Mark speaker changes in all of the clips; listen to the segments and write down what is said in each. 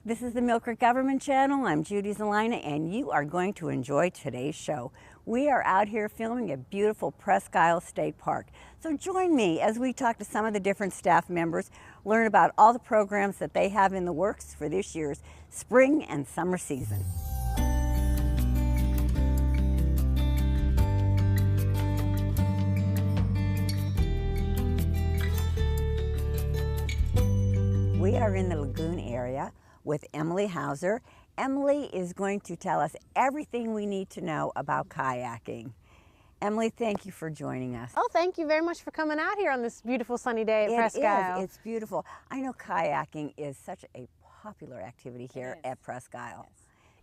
Speaker 1: This is the Millcreek Government Channel. I'm Judy Zelina, and you are going to enjoy today's show. We are out here filming at beautiful Presque State Park. So join me as we talk to some of the different staff members, learn about all the programs that they have in the works for this year's spring and summer season. We are in the lagoon area with Emily Hauser. Emily is going to tell us everything we need to know about kayaking. Emily, thank you for joining us.
Speaker 2: Oh, thank you very much for coming out here on this beautiful sunny day at Presque.
Speaker 1: It's beautiful. I know kayaking is such a popular activity here at Presque.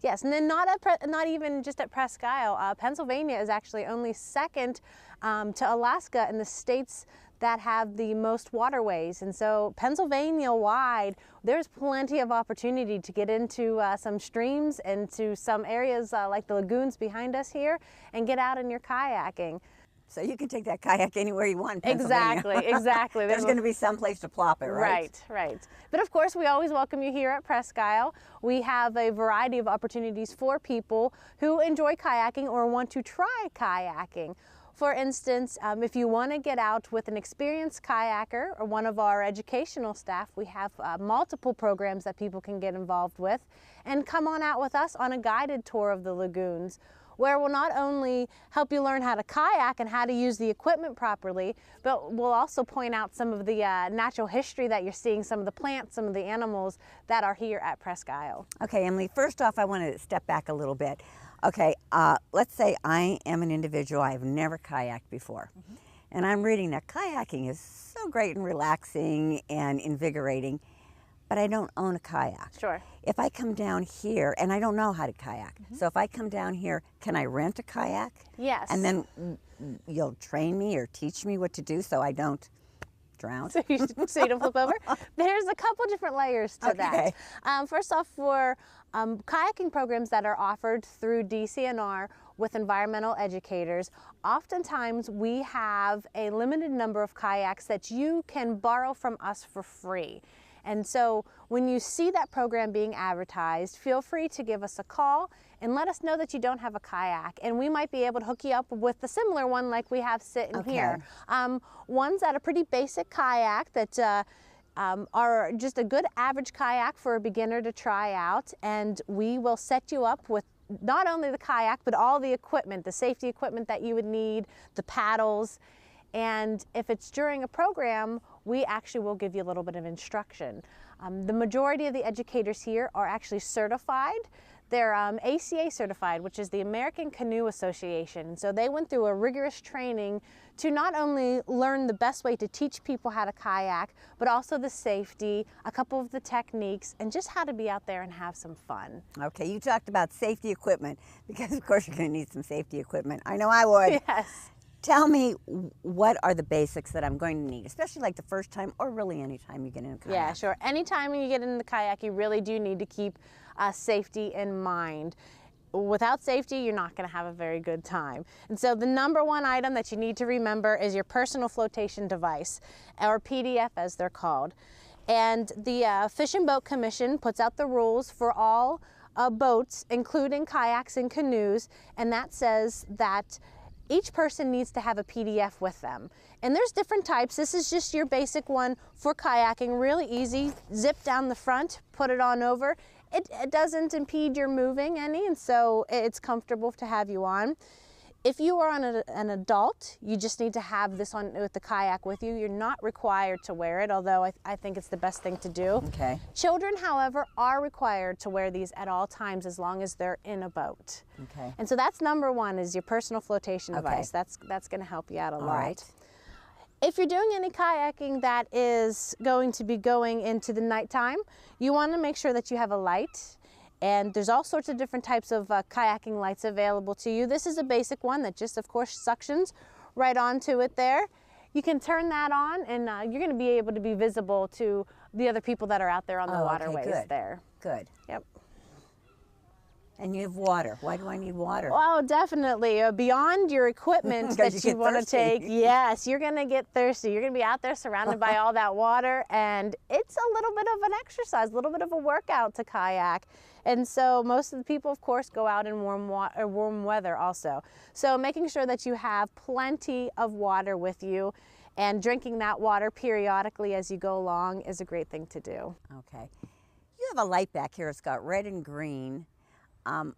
Speaker 2: Yes, and then not even just at Presque. Pennsylvania is actually only second to Alaska in the states that have the most waterways. And so Pennsylvania-wide, there's plenty of opportunity to get into some streams and to some areas like the lagoons behind us here and get out in your kayaking.
Speaker 1: So you can take that kayak anywhere you want in Pennsylvania.
Speaker 2: Exactly.
Speaker 1: There's going to be some place to plop it, right?
Speaker 2: Right. But of course, we always welcome you here at Presque. We have a variety of opportunities for people who enjoy kayaking or want to try kayaking. For instance, if you want to get out with an experienced kayaker or one of our educational staff, we have multiple programs that people can get involved with, and come on out with us on a guided tour of the lagoons, where we'll not only help you learn how to kayak and how to use the equipment properly, but we'll also point out some of the natural history that you're seeing, some of the plants, some of the animals that are here at Presque.
Speaker 1: Okay, Emily, first off, I want to step back a little bit. Okay, let's say I am an individual, I've never kayaked before, and I'm reading that kayaking is so great and relaxing and invigorating, but I don't own a kayak.
Speaker 2: Sure.
Speaker 1: If I come down here, and I don't know how to kayak, so if I come down here, can I rent a kayak?
Speaker 2: Yes.
Speaker 1: And then you'll train me or teach me what to do so I don't drown?
Speaker 2: So you don't flip over? There's a couple different layers to that. First off, for kayaking programs that are offered through DCNR with environmental educators, oftentimes we have a limited number of kayaks that you can borrow from us for free. And so when you see that program being advertised, feel free to give us a call and let us know that you don't have a kayak, and we might be able to hook you up with a similar one like we have sitting here. Ones that are pretty basic kayak that are just a good average kayak for a beginner to try out, and we will set you up with not only the kayak but all the equipment, the safety equipment that you would need, the paddles. And if it's during a program, we actually will give you a little bit of instruction. The majority of the educators here are actually certified. They're ACA certified, which is the American Canoe Association. So they went through a rigorous training to not only learn the best way to teach people how to kayak, but also the safety, a couple of the techniques, and just how to be out there and have some fun.
Speaker 1: Okay, you talked about safety equipment, because of course you're going to need some safety equipment. I know I would.
Speaker 2: Yes.
Speaker 1: Tell me, what are the basics that I'm going to need, especially like the first time or really any time you get in a kayak?
Speaker 2: Yeah, sure. Anytime you get in the kayak, you really do need to keep safety in mind. Without safety, you're not going to have a very good time. And so the number one item that you need to remember is your personal flotation device, or PDF as they're called. And the Fish and Boat Commission puts out the rules for all boats, including kayaks and canoes, and that says that each person needs to have a PDF with them. And there's different types. This is just your basic one for kayaking, really easy. Zip down the front, put it on over. It doesn't impede your moving any, and so it's comfortable to have you on. If you are an adult, you just need to have this on with the kayak with you. You're not required to wear it, although I think it's the best thing to do.
Speaker 1: Okay.
Speaker 2: Children, however, are required to wear these at all times as long as they're in a boat.
Speaker 1: Okay.
Speaker 2: And so that's number one, is your personal flotation device. That's going to help you out a lot.
Speaker 1: Right.
Speaker 2: If you're doing any kayaking that is going to be going into the nighttime, you want to make sure that you have a light. And there's all sorts of different types of kayaking lights available to you. This is a basic one that just, of course, suctions right onto it there. You can turn that on, and you're going to be able to be visible to the other people that are out there on the waterways there.
Speaker 1: Good.
Speaker 2: Yep.
Speaker 1: And you have water. Why do I need water?
Speaker 2: Oh, definitely. Beyond your equipment that you want to take, yes, you're going to get thirsty. You're going to be out there surrounded by all that water, and it's a little bit of an exercise, a little bit of a workout to kayak. And so most of the people, of course, go out in warm weather also. So making sure that you have plenty of water with you and drinking that water periodically as you go along is a great thing to do.
Speaker 1: Okay. You have a light back here. It's got red and green.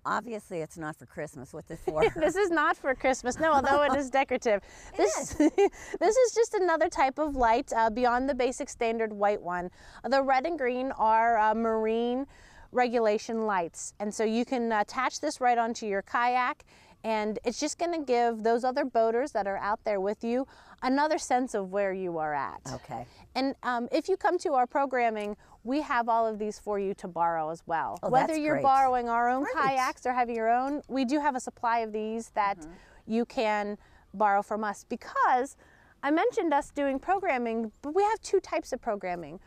Speaker 1: Obviously, it's not for Christmas. What's this for?
Speaker 2: This is not for Christmas, no, although it is decorative. This is just another type of light beyond the basic standard white one. The red and green are marine regulation lights, and so you can attach this right onto your kayak, and it's just going to give those other boaters that are out there with you another sense of where you are at.
Speaker 1: Okay.
Speaker 2: And if you come to our programming, we have all of these for you to borrow as well.
Speaker 1: Oh,
Speaker 2: whether you're
Speaker 1: great.
Speaker 2: borrowing our own kayaks or having your own, we do have a supply of these that you can borrow from us, because I mentioned us doing programming, but we have two types of programming.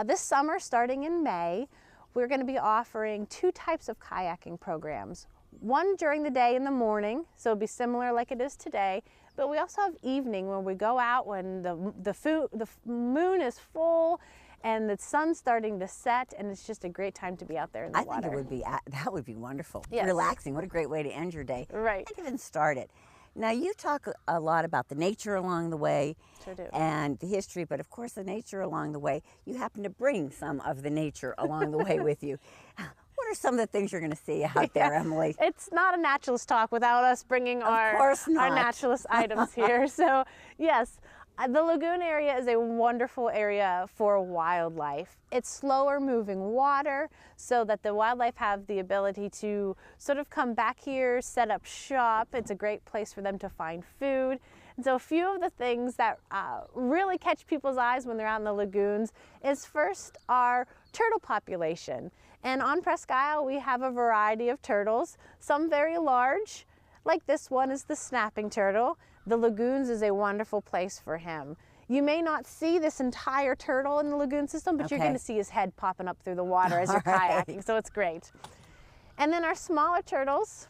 Speaker 2: This summer, starting in May, we're going to be offering two types of kayaking programs. One during the day in the morning, so it'll be similar like it is today, but we also have evening when we go out when the moon is full and the sun's starting to set, and it's just a great time to be out there in the water.
Speaker 1: I think it would be, that would be wonderful.
Speaker 2: Yes.
Speaker 1: Relaxing. What a great way to end your day.
Speaker 2: Right.
Speaker 1: And even start it. Now, you talk a lot about the nature along the way.
Speaker 2: Sure do.
Speaker 1: And the history, but of course the nature along the way. You happen to bring some of the nature along the way with you. What are some of the things you're going to see out there, Emily?
Speaker 2: It's not a naturalist talk without us bringing our naturalist items here. So yes, the lagoon area is a wonderful area for wildlife. It's slower moving water so that the wildlife have the ability to sort of come back here, set up shop. It's a great place for them to find food. And so a few of the things that really catch people's eyes when they're out in the lagoons is first our turtle population. And on Presque Isle, we have a variety of turtles, some very large, like this one is the snapping turtle. The lagoons is a wonderful place for him. You may not see this entire turtle in the lagoon system, but you're going to see his head popping up through the water as you're kayaking, so it's great. And then our smaller turtles,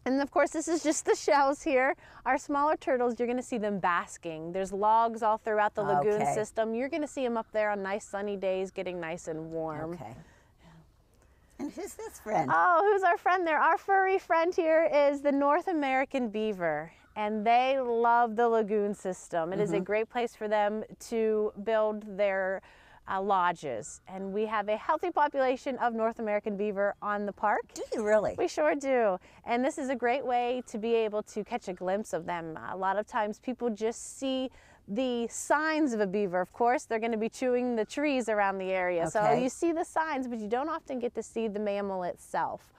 Speaker 2: and of course this is just the shells here. Our smaller turtles, you're going to see them basking. There's logs all throughout the lagoon system. You're going to see them up there on nice sunny days getting nice and warm.
Speaker 1: Okay. And who's this friend?
Speaker 2: Oh, who's our friend there? Our furry friend here is the North American beaver, and they love the lagoon system. It is a great place for them to build their lodges, and we have a healthy population of North American beaver on the park.
Speaker 1: Do you really?
Speaker 2: We sure do, and this is a great way to be able to catch a glimpse of them. A lot of times people just see the signs of a beaver. Of course, they're going to be chewing the trees around the area, so you see the signs, but you don't often get to see the mammal itself.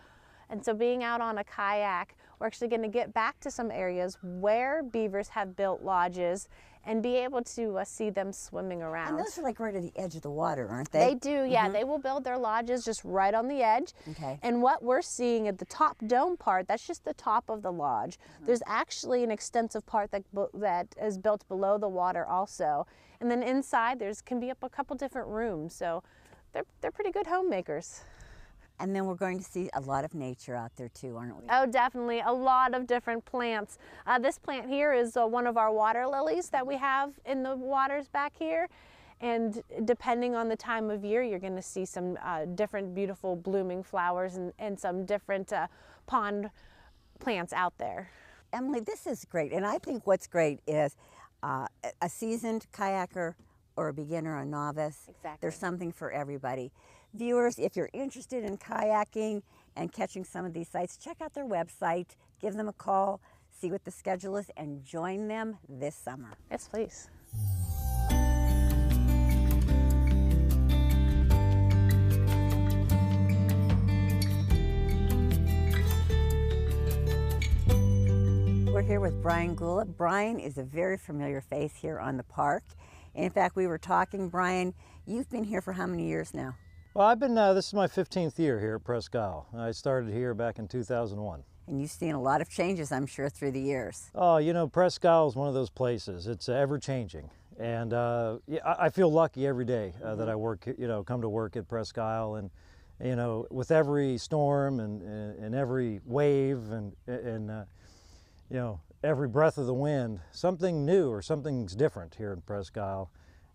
Speaker 2: And so being out on a kayak, we're actually going to get back to some areas where beavers have built lodges and be able to see them swimming around.
Speaker 1: And those are like right at the edge of the water, aren't they?
Speaker 2: They do, yeah. They will build their lodges just right on the edge.
Speaker 1: Okay.
Speaker 2: And what we're seeing at the top dome part, that's just the top of the lodge. There's actually an extensive part that is built below the water also. And then inside can be up a couple different rooms. So they're pretty good homemakers.
Speaker 1: And then we're going to see a lot of nature out there too, aren't we?
Speaker 2: Oh, definitely. A lot of different plants. This plant here is one of our water lilies that we have in the waters back here. And depending on the time of year, you're going to see some different beautiful blooming flowers and some different pond plants out there.
Speaker 1: Emily, this is great. And I think what's great is a seasoned kayaker or a beginner, a novice.
Speaker 2: Exactly.
Speaker 1: There's something for everybody. Viewers, if you're interested in kayaking and catching some of these sites, check out their website, give them a call, see what the schedule is, and join them this summer.
Speaker 2: Yes, please.
Speaker 1: We're here with Brian Gula. Brian is a very familiar face here on the park. In fact, we were talking, Brian, you've been here for how many years now?
Speaker 3: Well, I've been, this is my 15th year here at Presque Isle. I started here back in 2001.
Speaker 1: And you've seen a lot of changes, I'm sure, through the years.
Speaker 3: Oh, you know, Presque Isle is one of those places. It's ever-changing. And yeah, I feel lucky every day that I work, come to work at Presque Isle. you know, with every storm and every wave and you know, every breath of the wind, something new or something's different here in Presque Isle,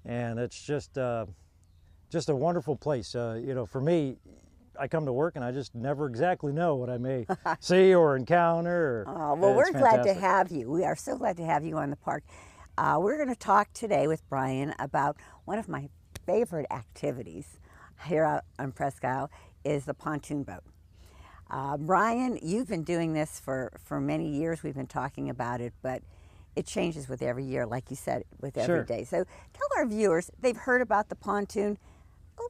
Speaker 3: and it's just a wonderful place. You know, for me, I come to work and I just never exactly know what I may see or encounter.
Speaker 1: Oh, well, we're glad to have you. We are so glad to have you on the park. We're going to talk today with Brian about one of my favorite activities here out on Presque Isle is the pontoon boat. Brian, you've been doing this for many years. We've been talking about it, but it changes with every year, like you said, with every day. So tell our viewers, they've heard about the pontoon,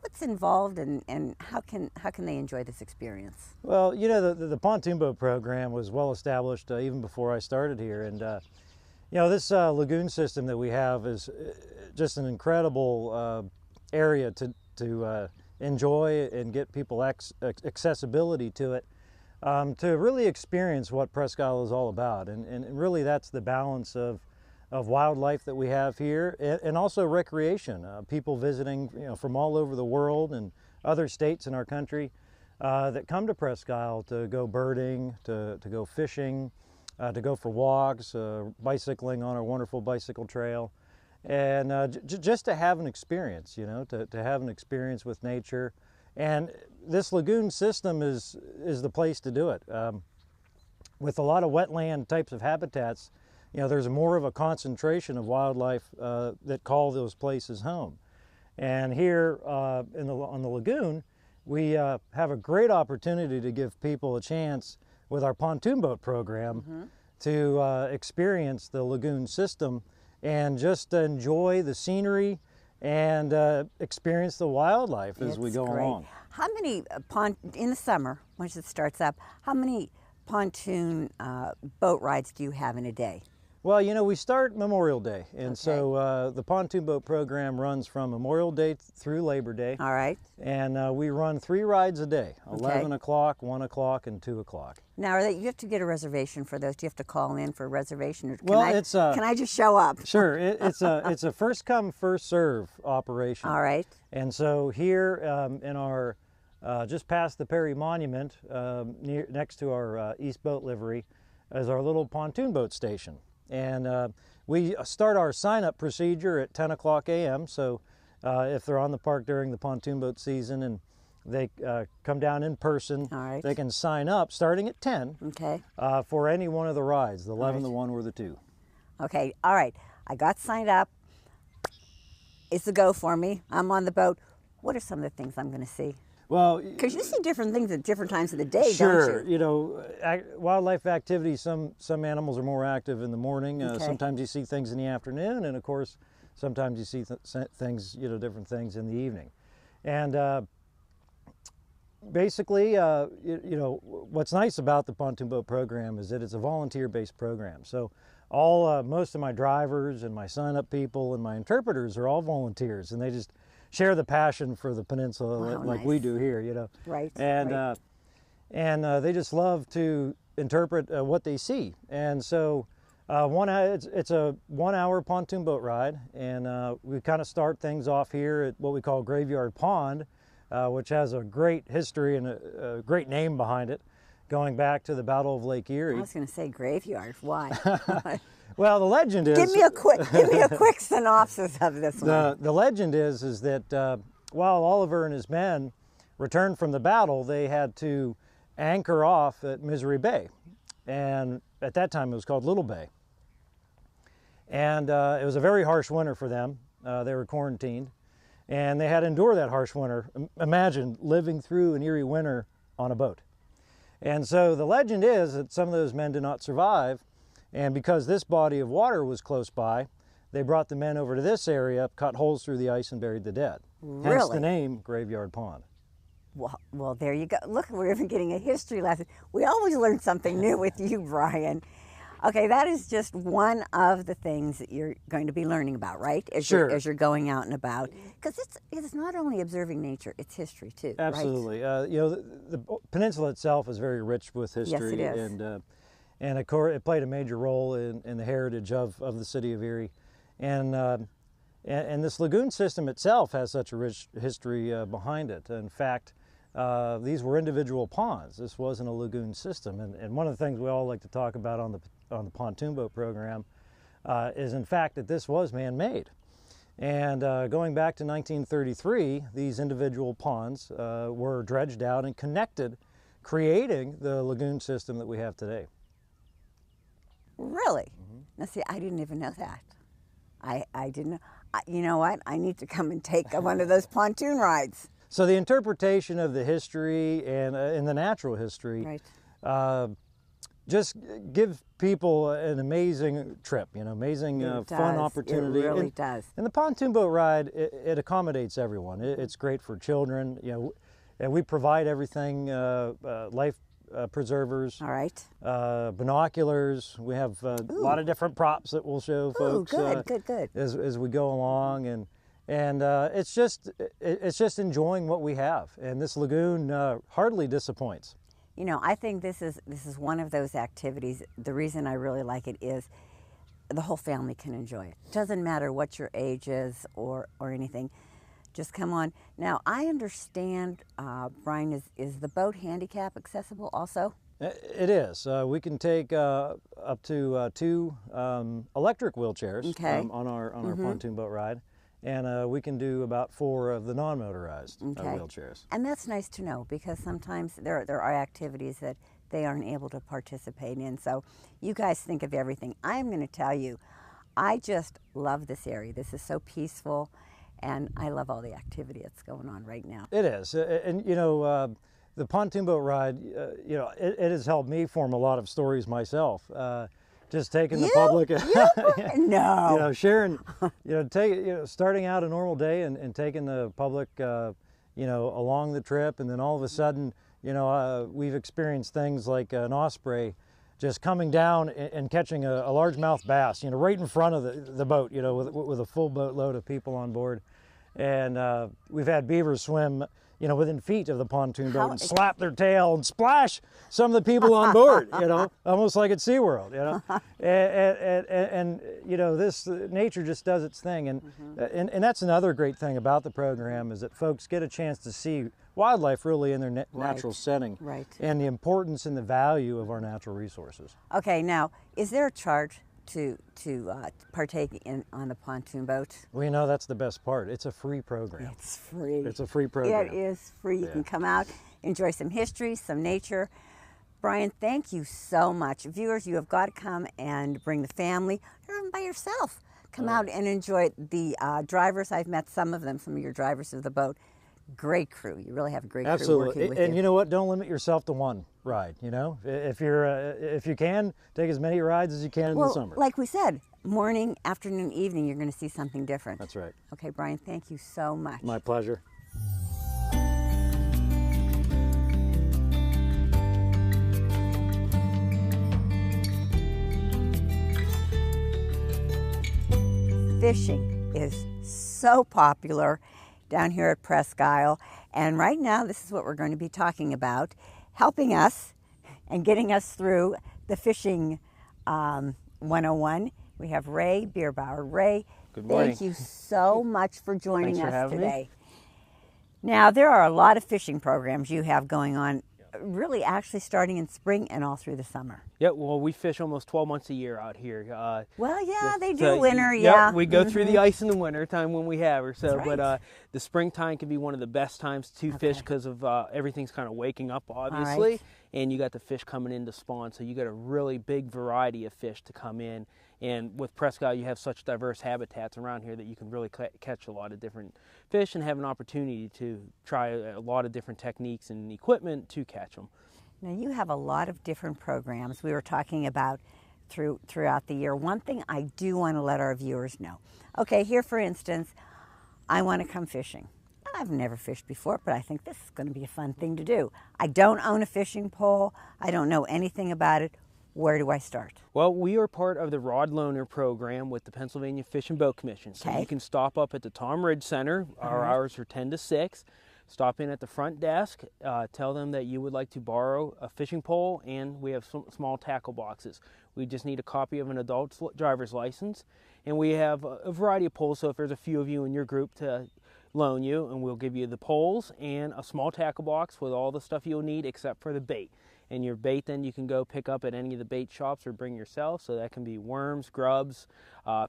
Speaker 1: what's involved and how can they enjoy this experience?
Speaker 3: Well, you know, the pontoon boat program was well established even before I started here, and you know, this lagoon system that we have is just an incredible area to enjoy and get people accessibility to it, to really experience what Presque Isle is all about, and really that's the balance of wildlife that we have here, and also recreation. People visiting, you know, from all over the world and other states in our country that come to Presque Isle to go birding, to go fishing, to go for walks, bicycling on our wonderful bicycle trail, and just to have an experience, you know, to have an experience with nature. And this lagoon system is the place to do it. With a lot of wetland types of habitats, you know, there's more of a concentration of wildlife that call those places home. And here on the lagoon, we have a great opportunity to give people a chance with our pontoon boat program to experience the lagoon system and just enjoy the scenery and experience the wildlife as we go along.
Speaker 1: How many, in the summer, once it starts up, how many pontoon boat rides do you have in a day?
Speaker 3: Well, you know, we start Memorial Day, and so the pontoon boat program runs from Memorial Day through Labor Day.
Speaker 1: All right.
Speaker 3: And we run 3 rides a day, 11 o'clock, 1 o'clock, and 2 o'clock.
Speaker 1: Now, you have to get a reservation for those. Do you have to call in for a reservation? Or
Speaker 3: can
Speaker 1: I just show up?
Speaker 3: Sure. It's a first come, first serve operation.
Speaker 1: All right.
Speaker 3: And so here in our, just past the Perry Monument, next to our East Boat Livery, is our little pontoon boat station. And we start our sign-up procedure at 10 o'clock a.m. So if they're on the park during the pontoon boat season and they come down in person, they can sign up starting at 10 for any one of the rides, the 11, the 1, or the 2.
Speaker 1: Okay, all right. I got signed up. It's a go for me. I'm on the boat. What are some of the things I'm going to see?
Speaker 3: Well,
Speaker 1: because you see different things at different times of the day,
Speaker 3: sure,
Speaker 1: don't you?
Speaker 3: You know, wildlife activities, some animals are more active in the morning. Sometimes you see things in the afternoon, and of course, sometimes you see things, you know, different things in the evening. And basically, you know, what's nice about the pontoon boat program is that it's a volunteer-based program. So most of my drivers and my sign-up people and my interpreters are all volunteers, and they just share the passion for the peninsula like we do here, you know.
Speaker 1: Right.
Speaker 3: And they just love to interpret what they see. And so it's a 1-hour pontoon boat ride, and we kind of start things off here at what we call Graveyard Pond, which has a great history and a great name behind it, going back to the Battle of Lake Erie.
Speaker 1: I was going to say graveyard. Why?
Speaker 3: Well, the legend is...
Speaker 1: Give me a quick synopsis of this one.
Speaker 3: The legend is that while Oliver and his men returned from the battle, they had to anchor off at Misery Bay. And at that time, it was called Little Bay. And it was a very harsh winter for them. They were quarantined. And they had to endure that harsh winter. Imagine living through an Erie winter on a boat. And so the legend is that some of those men did not survive. And because this body of water was close by, they brought the men over to this area, cut holes through the ice, and buried the dead.
Speaker 1: Really?
Speaker 3: Hence the name Graveyard Pond.
Speaker 1: Well, there you go. Look, we're even getting a history lesson. We always learn something new with you, Brian. Okay, that is just one of the things that you're going to be learning about, right? As you're going out and about. Because it's not only observing nature, it's history too,
Speaker 3: Absolutely. Right? You know, the peninsula itself is very rich with history.
Speaker 1: Yes, it is.
Speaker 3: And of course, it played a major role in the heritage of the city of Erie. And this lagoon system itself has such a rich history behind it. In fact, these were individual ponds. This wasn't a lagoon system. And one of the things we all like to talk about on the pontoon boat program is, in fact, that this was man-made. And going back to 1933, these individual ponds were dredged out and connected, creating the lagoon system that we have today.
Speaker 1: Really? Now see, I didn't even know that. I didn't know. You know what? I need to come and take one of those pontoon rides.
Speaker 3: So the interpretation of the history and in the natural history,
Speaker 1: Right.
Speaker 3: Just give people an amazing trip, amazing fun opportunity.
Speaker 1: It really does.
Speaker 3: And the pontoon boat ride, it accommodates everyone. It's great for children, and we provide everything, life preservers,
Speaker 1: All right.
Speaker 3: binoculars. We have a lot of different props that we'll show folks.
Speaker 1: Good.
Speaker 3: As we go along, and it's just enjoying what we have. And this lagoon hardly disappoints.
Speaker 1: I think this is one of those activities. The reason I really like it is the whole family can enjoy it. Doesn't matter what your age is or anything. Just come on. Now, I understand, Brian, is the boat handicap accessible also?
Speaker 3: It is. We can take up to 2 electric wheelchairs on our pontoon boat ride, and we can do about 4 of the non-motorized wheelchairs.
Speaker 1: And that's nice to know, because sometimes there are activities that they aren't able to participate in. So you guys think of everything. I'm going to tell you, I just love this area. This is so peaceful. And I love all the activity that's going on right now.
Speaker 3: It is, and the pontoon boat ride, it has helped me form a lot of stories myself. Just taking the public,
Speaker 1: no,
Speaker 3: sharing, starting out a normal day and taking the public, along the trip, and then all of a sudden, we've experienced things like an osprey just coming down and catching a largemouth bass, right in front of the boat, with a full boatload of people on board. And we've had beavers swim, within feet of the pontoon boat and slap their tail and splash some of the people on board, almost like at SeaWorld, and this nature just does its thing. And that's another great thing about the program, is that folks get a chance to see wildlife really in their natural setting, and the importance and the value of our natural resources.
Speaker 1: Okay, now, is there a charge to partake on the pontoon boat?
Speaker 3: Well, that's the best part. It's a free program.
Speaker 1: It's free.
Speaker 3: It's a free program.
Speaker 1: It is free. You can come out, enjoy some history, some nature. Brian, thank you so much. Viewers, you have got to come and bring the family, or even by yourself. Come out and enjoy the drivers. I've met some of them, some of your drivers of the boat. Great crew. You really have a great crew working with you.
Speaker 3: And you know what? Don't limit yourself to one ride. If you can, take as many rides as you can in the summer.
Speaker 1: Like we said, morning, afternoon, evening, you're going to see something different.
Speaker 3: That's right.
Speaker 1: Okay, Brian, thank you so much.
Speaker 3: My pleasure.
Speaker 1: Fishing is so popular down here at Presque, and right now this is what we're going to be talking about, helping us and getting us through the fishing 101. We have Ray Bierbauer. Ray,
Speaker 4: good morning.
Speaker 1: Thank you so much for joining us today.
Speaker 4: Me.
Speaker 1: Now, there are a lot of fishing programs you have going on, really actually starting in spring and all through the summer.
Speaker 4: Yeah, well, we fish almost 12 months a year out here.
Speaker 1: They do winter, yeah.
Speaker 4: We go through the ice in the winter time when we have her. So,
Speaker 1: That's right.
Speaker 4: But the springtime can be one of the best times to fish because of everything's kind of waking up, obviously, and you got the fish coming in to spawn. So you got a really big variety of fish to come in. And with Presque, you have such diverse habitats around here that you can really catch a lot of different fish and have an opportunity to try a lot of different techniques and equipment to catch them.
Speaker 1: Now, you have a lot of different programs we were talking about throughout the year. One thing I do want to let our viewers know. Okay, here for instance, I want to come fishing. I've never fished before, but I think this is going to be a fun thing to do. I don't own a fishing pole. I don't know anything about it. Where do I start?
Speaker 4: Well, we are part of the Rod Loaner program with the Pennsylvania Fish and Boat Commission. So you can stop up at the Tom Ridge Center. Our hours are 10 to 6. Stop in at the front desk, tell them that you would like to borrow a fishing pole, and we have some small tackle boxes. We just need a copy of an adult driver's license, and we have a variety of poles, so if there's a few of you in your group to loan you, and we'll give you the poles and a small tackle box with all the stuff you'll need except for the bait. And your bait then you can go pick up at any of the bait shops or bring yourself. So that can be worms, grubs,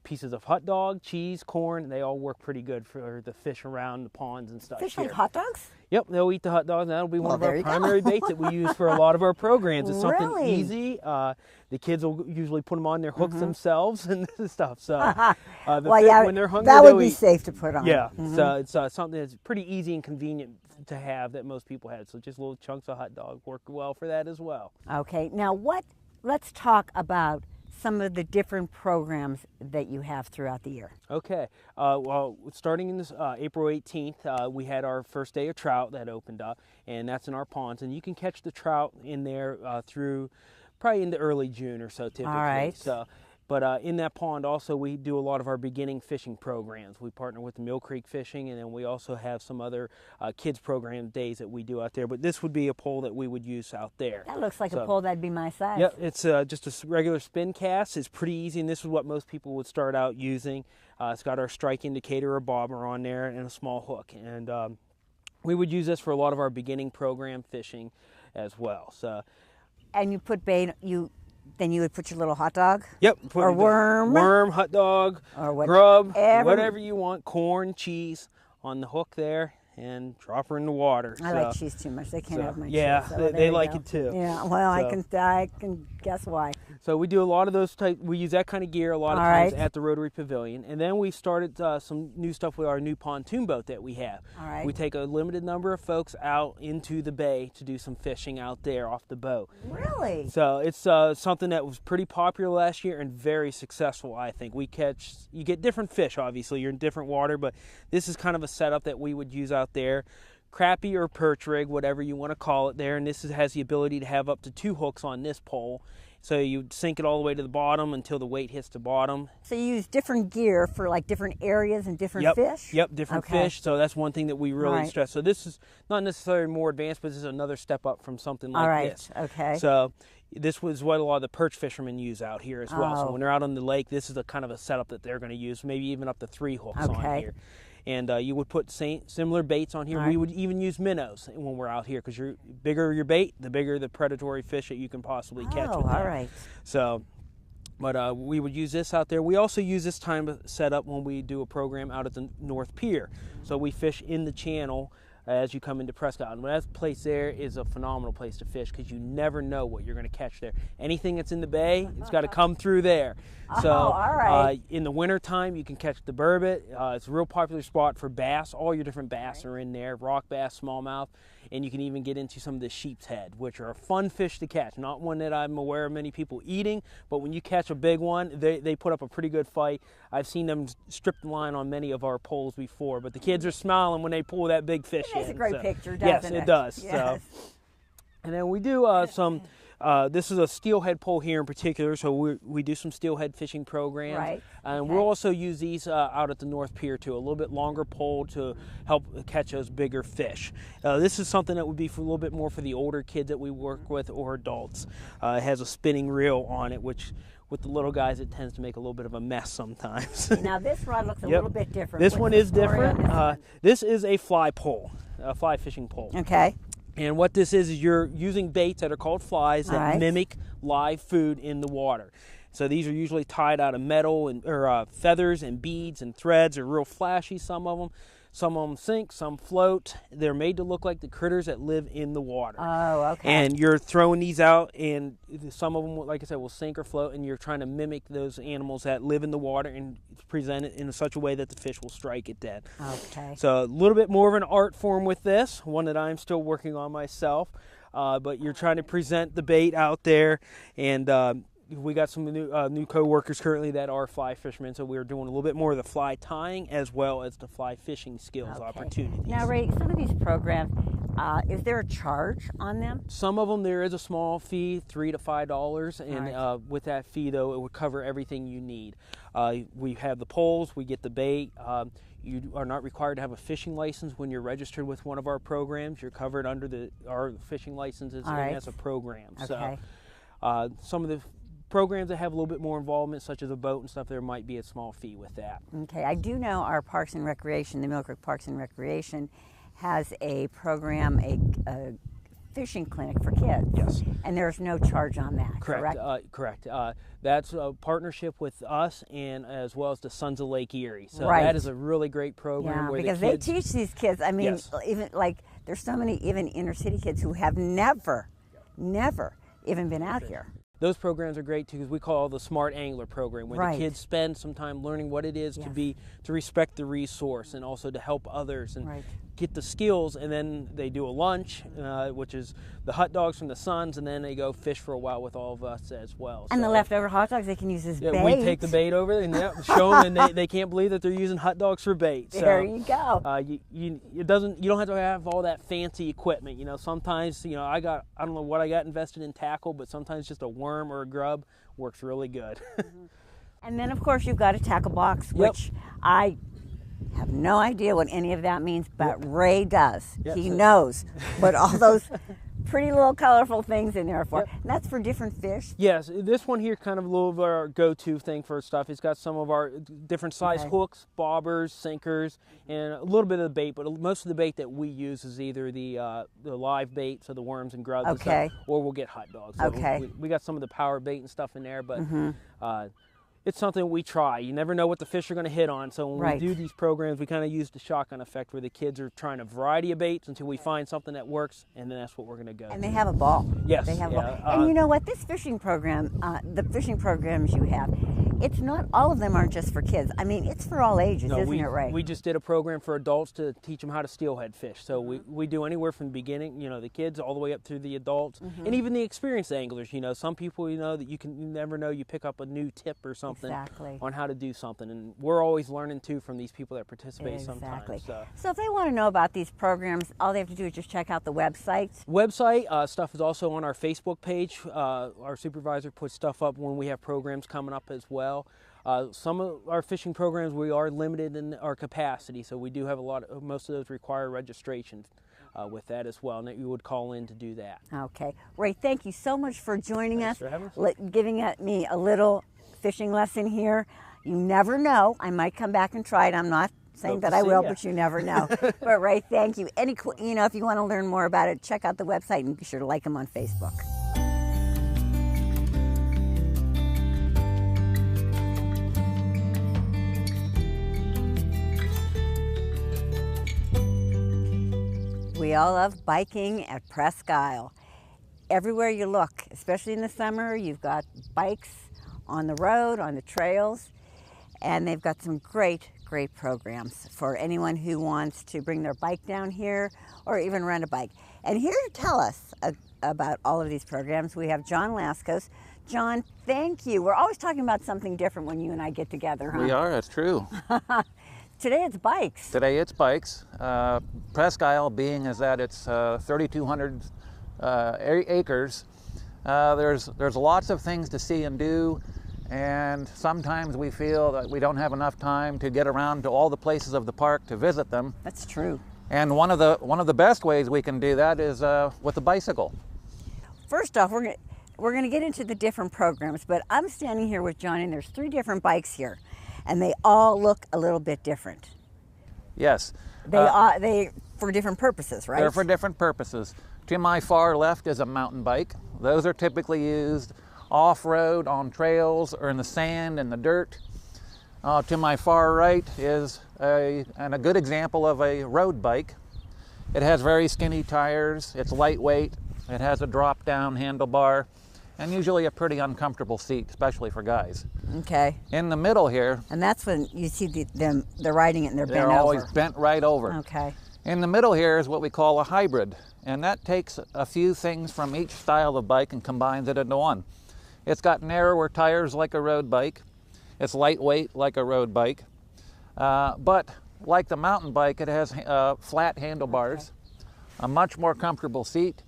Speaker 4: pieces of hot dog, cheese, corn. They all work pretty good for the fish around the ponds and stuff.
Speaker 1: Fish
Speaker 4: here.
Speaker 1: like hot dogs?
Speaker 4: Yep, they'll eat the hot dogs. That'll be one of our primary baits that we use for a lot of our programs. It's something
Speaker 1: Really?
Speaker 4: easy. The kids will usually put them on their hooks themselves and stuff. So
Speaker 1: Well,
Speaker 4: fish,
Speaker 1: yeah,
Speaker 4: when they're hungry,
Speaker 1: that would
Speaker 4: they'll
Speaker 1: be
Speaker 4: eat.
Speaker 1: safe to put on.
Speaker 4: Yeah, so it's something that's pretty easy and convenient to have that most people have. So just little chunks of hot dog work well for that as well.
Speaker 1: Okay, now let's talk about some of the different programs that you have throughout the year.
Speaker 4: Okay, well, starting in this April 18th, we had our first day of trout that opened up, and that's in our ponds. And you can catch the trout in there through probably into early June or so typically.
Speaker 1: All right.
Speaker 4: So, but in that pond also we do a lot of our beginning fishing programs. We partner with the Millcreek fishing, and then we also have some other kids program days that we do out there. But this would be a pole that we would use out there.
Speaker 1: That looks like a pole that'd be my size.
Speaker 4: Yep, it's just a regular spin cast. It's pretty easy, and this is what most people would start out using. It's got our strike indicator or bobber on there and a small hook. And we would use this for a lot of our beginning program fishing as well. So.
Speaker 1: And you put bait, then you would put your little hot dog?
Speaker 4: Yep.
Speaker 1: Or worm?
Speaker 4: Worm, hot dog,
Speaker 1: or
Speaker 4: grub, whatever you want, corn, cheese on the hook there, and drop her in the water.
Speaker 1: I like cheese too much. They can't have my cheese.
Speaker 4: Yeah,
Speaker 1: So
Speaker 4: they like it too.
Speaker 1: Yeah, well, I can guess why.
Speaker 4: So we do a lot of those we use that kind of gear a lot of times at the Rotary Pavilion. And then we started some new stuff with our new pontoon boat that we have.
Speaker 1: All right.
Speaker 4: We take a limited number of folks out into the bay to do some fishing out there off the boat.
Speaker 1: Really?
Speaker 4: So it's something that was pretty popular last year and very successful, I think. You get different fish, obviously. You're in different water, but this is kind of a setup that we would use out there. Crappie or perch rig, whatever you want to call it there. And this has the ability to have up to 2 hooks on this pole. So you sink it all the way to the bottom until the weight hits the bottom.
Speaker 1: So you use different gear for like different areas and different fish?
Speaker 4: Yep, different fish. So that's one thing that we really stress. So this is not necessarily more advanced, but this is another step up from something like this.
Speaker 1: Okay.
Speaker 4: So this was what a lot of the perch fishermen use out here as well. So when they're out on the lake, this is a kind of a setup that they're going to use, maybe even up to 3 hooks on here. And you would put similar baits on here. We would even use minnows when we're out here, because the bigger your bait, the bigger the predatory fish that you can possibly catch with that.
Speaker 1: All right.
Speaker 4: So, but we would use this out there. We also use this time set up when we do a program out at the North Pier. So we fish in the channel as you come into Presque. And that place there is a phenomenal place to fish, because you never know what you're going to catch there. Anything that's in the bay, it's got to come through there. So in the winter time, you can catch the burbot. It's a real popular spot for bass. All your different bass are in there, rock bass, smallmouth, and you can even get into some of the sheep's head, which are a fun fish to catch. Not one that I'm aware of many people eating, but when you catch a big one, they put up a pretty good fight. I've seen them strip the line on many of our poles before, but the kids are smiling when they pull that big fish in.
Speaker 1: It's a great picture, doesn't it?
Speaker 4: Yes, it does.
Speaker 1: Yes.
Speaker 4: So, and then we do some. This is a steelhead pole here in particular, so we do some steelhead fishing programs.
Speaker 1: Right.
Speaker 4: And we'll also use these out at the North Pier too, a little bit longer pole to help catch those bigger fish. This is something that would be for a little bit more for the older kids that we work with, or adults. It has a spinning reel on it, which with the little guys it tends to make a little bit of a mess sometimes.
Speaker 1: Now this rod looks a little bit different.
Speaker 4: This one is different. This is a fly pole, a fly fishing pole.
Speaker 1: Okay.
Speaker 4: And what this is you're using baits that are called flies that mimic live food in the water. So these are usually tied out of metal or feathers and beads and threads. They're real flashy, some of them. Some of them sink, some float. They're made to look like the critters that live in the water.
Speaker 1: Oh, okay.
Speaker 4: And you're throwing these out, and some of them, like I said, will sink or float, and you're trying to mimic those animals that live in the water and present it in such a way that the fish will strike it dead.
Speaker 1: Okay.
Speaker 4: So a little bit more of an art form with this, one that I'm still working on myself. But you're trying to present the bait out there, and we got some new co-workers currently that are fly fishermen, so we're doing a little bit more of the fly tying as well as the fly fishing skills opportunities.
Speaker 1: Now, Ray, some of these programs, is there a charge on them?
Speaker 4: Some of them there is a small fee, $3 to $5, and with that fee, though, it would cover everything you need. We have the poles, we get the bait. You are not required to have a fishing license when you're registered with one of our programs. You're covered under our fishing licenses and as a program.
Speaker 1: Okay.
Speaker 4: So some of the programs that have a little bit more involvement, such as a boat and stuff, there might be a small fee with that.
Speaker 1: Okay, I do know our Parks and Recreation, the Millcreek Parks and Recreation, has a program, a fishing clinic for kids.
Speaker 4: Yes.
Speaker 1: And there's no charge on that,
Speaker 4: Correct.
Speaker 1: correct?
Speaker 4: Correct. That's a partnership with us and as well as the Sons of Lake Erie. So
Speaker 1: Right.
Speaker 4: that is a really great program.
Speaker 1: Yeah,
Speaker 4: where
Speaker 1: because
Speaker 4: the kids,
Speaker 1: they teach these kids, I mean,
Speaker 4: Yes.
Speaker 1: even like, there's so many even inner city kids who have never even been out here.
Speaker 4: Those programs are great too, because we call the Smart Angler program, where
Speaker 1: Right.
Speaker 4: the kids spend some time learning what it is
Speaker 1: Yes.
Speaker 4: to respect the resource and also to help others and
Speaker 1: Right.
Speaker 4: get the skills. And then they do a lunch, which is the hot dogs from the Sons, and then they go fish for a while with all of us as well.
Speaker 1: And
Speaker 4: So,
Speaker 1: the leftover hot dogs they can use as
Speaker 4: yeah,
Speaker 1: bait.
Speaker 4: we take the bait over and show them, and they can't believe that they're using hot dogs for bait. So,
Speaker 1: There you go.
Speaker 4: you don't have to have all that fancy equipment. You know, sometimes I don't know what I got invested in tackle, but sometimes just a worm or a grub works really good.
Speaker 1: And then, of course, you've got a tackle box,
Speaker 4: Yep.
Speaker 1: which I have no idea what any of that means, but Ray does.
Speaker 4: Yep.
Speaker 1: He knows what all those pretty little colorful things in there are for.
Speaker 4: Yep.
Speaker 1: And that's for different fish.
Speaker 4: Yes, this one here kind of a little of our go-to thing for stuff. It's got some of our different size
Speaker 1: Okay.
Speaker 4: hooks, bobbers, sinkers, and a little bit of the bait. But most of the bait that we use is either the live bait, so the worms and grubs, and
Speaker 1: Okay.
Speaker 4: stuff, or we'll get hot dogs. So
Speaker 1: Okay.
Speaker 4: we got some of the power bait and stuff in there, but it's something we try. You never know what the fish are going to hit on. So when
Speaker 1: Right.
Speaker 4: we do these programs, we kind of use the shotgun effect, where the kids are trying a variety of baits until we find something that works, and then that's what we're going to go.
Speaker 1: And they have a ball.
Speaker 4: Yes,
Speaker 1: They have a
Speaker 4: yeah,
Speaker 1: ball. And you know what? This fishing program, the fishing programs you have, it's not, all of them aren't just for kids. I mean, it's for all ages, isn't it, Ray?
Speaker 4: We just did a program for adults to teach them how to steelhead fish. So we do anywhere from the beginning, the kids, all the way up through the adults, and even the experienced anglers. Some people, that you never know, you pick up a new tip or something
Speaker 1: Exactly.
Speaker 4: on how to do something. And we're always learning, too, from these people that participate
Speaker 1: Exactly.
Speaker 4: sometimes.
Speaker 1: So if they want to know about these programs, all they have to do is just check out the website.
Speaker 4: Website stuff is also on our Facebook page. Our supervisor puts stuff up when we have programs coming up as well. Some of our fishing programs, we are limited in our capacity, so we do have most of those require registration with that as well, and that you would call in to do that.
Speaker 1: Okay. Ray, thank you so much for joining
Speaker 4: Thanks
Speaker 1: us,
Speaker 4: for having us.
Speaker 1: giving me a little fishing lesson here. You never know. I might come back and try it. I'm not saying
Speaker 4: Hope
Speaker 1: that
Speaker 4: to
Speaker 1: I
Speaker 4: see
Speaker 1: will,
Speaker 4: ya.
Speaker 1: but you never know. But Ray, thank you. If you want to learn more about it, check out the website and be sure to like them on Facebook. We all love biking at Presque. Everywhere you look, especially in the summer, you've got bikes on the road, on the trails, and they've got some great programs for anyone who wants to bring their bike down here or even rent a bike. And here to tell us about all of these programs, we have John Laskos. John, thank you. We're always talking about something different when you and I get together, huh?
Speaker 5: We are, that's true.
Speaker 1: Today it's bikes.
Speaker 5: Today it's bikes. Presque Isle, being as that it's 3,200 acres, there's lots of things to see and do, and sometimes we feel that we don't have enough time to get around to all the places of the park to visit them.
Speaker 1: That's true.
Speaker 5: And one of the best ways we can do that is with a bicycle.
Speaker 1: First off, we're going to get into the different programs, but I'm standing here with John, and there's 3 different bikes here, and they all look a little bit different.
Speaker 5: Yes.
Speaker 1: They for different purposes, right?
Speaker 5: They're for different purposes. To my far left is a mountain bike. Those are typically used off-road, on trails, or in the sand and the dirt. To my far right is a good example of a road bike. It has very skinny tires, it's lightweight, it has a drop-down handlebar, and usually a pretty uncomfortable seat, especially for guys.
Speaker 1: Okay.
Speaker 5: In the middle here,
Speaker 1: And that's when you see they're riding it and they're bent
Speaker 5: they're always
Speaker 1: over.
Speaker 5: bent right over.
Speaker 1: Okay.
Speaker 5: In the middle here is what we call a hybrid, and that takes a few things from each style of bike and combines it into one. It's got narrower tires like a road bike. It's lightweight like a road bike. But like the mountain bike, it has flat handlebars, a much more comfortable seat,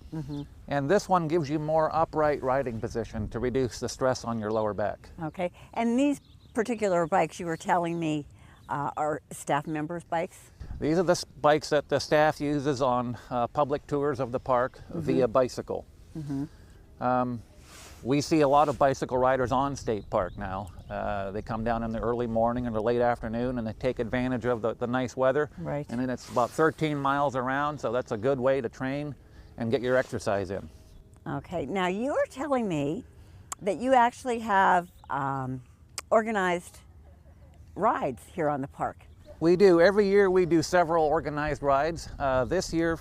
Speaker 5: and this one gives you more upright riding position to reduce the stress on your lower back.
Speaker 1: Okay. And these particular bikes you were telling me are staff members' bikes?
Speaker 5: These are the bikes that the staff uses on public tours of the park via bicycle. We see a lot of bicycle riders on State Park now. They come down in the early morning or the late afternoon and they take advantage of the nice weather.
Speaker 1: Right.
Speaker 5: And then it's about 13 miles around, so that's a good way to train and get your exercise in.
Speaker 1: Okay, now you were telling me that you actually have organized rides here on the park.
Speaker 5: We do. Every year we do several organized rides. This year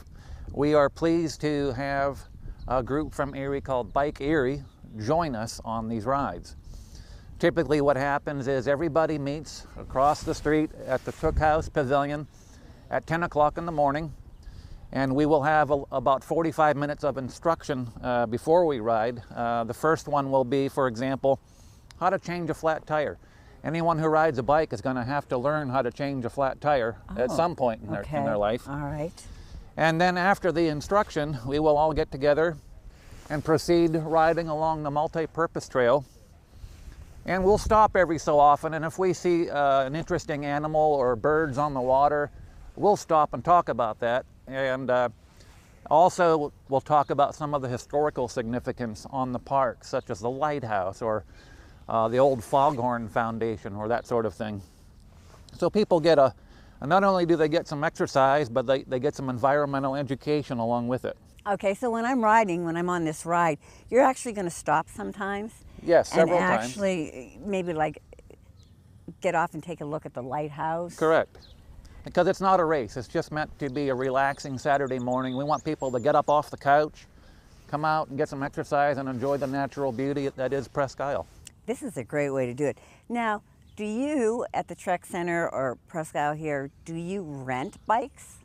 Speaker 5: we are pleased to have a group from Erie called Bike Erie join us on these rides. Typically what happens is everybody meets across the street at the Cookhouse Pavilion at 10 o'clock in the morning, and we will have about 45 minutes of instruction before we ride. The first one will be, for example, how to change a flat tire. Anyone who rides a bike is going to have to learn how to change a flat tire at some point in their life.
Speaker 1: All right.
Speaker 5: And then after the instruction, we will all get together and proceed riding along the multi-purpose trail. And we'll stop every so often, and if we see an interesting animal or birds on the water, we'll stop and talk about that. And also we'll talk about some of the historical significance on the park, such as the lighthouse or the old Foghorn Foundation or that sort of thing. So people get not only do they get some exercise, but they get some environmental education along with it.
Speaker 1: Okay, so when I'm riding, when I'm on this ride, you're actually going to stop sometimes?
Speaker 5: Yes, several
Speaker 1: and
Speaker 5: times.
Speaker 1: actually maybe like get off and take a look at the lighthouse?
Speaker 5: Correct. Because it's not a race. It's just meant to be a relaxing Saturday morning. We want people to get up off the couch, come out and get some exercise and enjoy the natural beauty that is Presque Isle.
Speaker 1: This is a great way to do it. Now, do you at the Trek Center or Presque Isle here, do you rent bikes?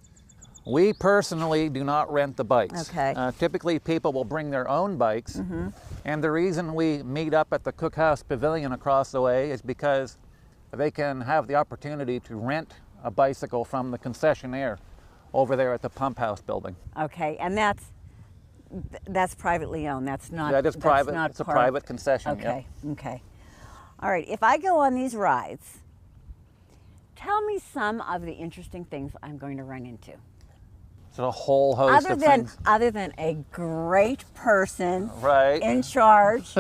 Speaker 5: We personally do not rent the bikes.
Speaker 1: Okay.
Speaker 5: Typically people will bring their own bikes. And the reason we meet up at the Cookhouse Pavilion across the way is because they can have the opportunity to rent a bicycle from the concessionaire over there at the pump house building.
Speaker 1: Okay, and that's privately owned. That's not.
Speaker 5: That is private.
Speaker 1: Not
Speaker 5: it's a private concession.
Speaker 1: Okay.
Speaker 5: Yep.
Speaker 1: Okay. All right. If I go on these rides, tell me some of the interesting things I'm going to run into.
Speaker 5: It's a whole host of things.
Speaker 1: Other than a great person
Speaker 5: Right.
Speaker 1: in charge.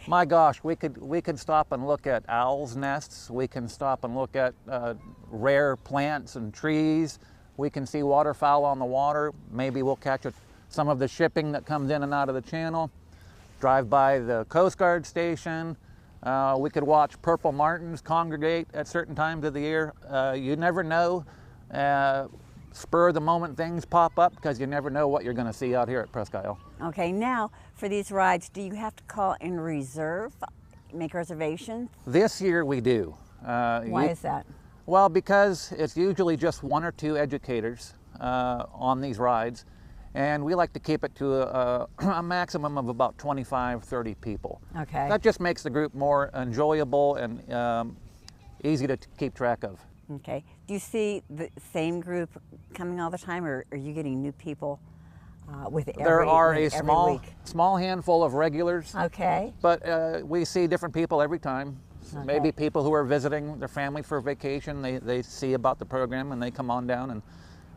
Speaker 5: My gosh, we could stop and look at owls' nests. We can stop and look at rare plants and trees. We can see waterfowl on the water. Maybe we'll catch some of the shipping that comes in and out of the channel. Drive by the Coast Guard station. We could watch purple martins congregate at certain times of the year. You never know. Spur of the moment things pop up because you never know what you're going to see out here at Presque Isle.
Speaker 1: Okay, now for these rides, do you have to call in reserve, make reservations?
Speaker 5: This year we do.
Speaker 1: Why is that?
Speaker 5: Well, because it's usually just one or two educators on these rides, and we like to keep it to a maximum of about 25, 30 people.
Speaker 1: Okay.
Speaker 5: That just makes the group more enjoyable and easy to keep track of.
Speaker 1: Okay. Do you see the same group coming all the time, or are you getting new people with every
Speaker 5: There are
Speaker 1: every
Speaker 5: a
Speaker 1: week?
Speaker 5: small handful of regulars,
Speaker 1: Okay.
Speaker 5: but we see different people every time.
Speaker 1: Okay.
Speaker 5: Maybe people who are visiting their family for vacation, they see about the program and they come on down and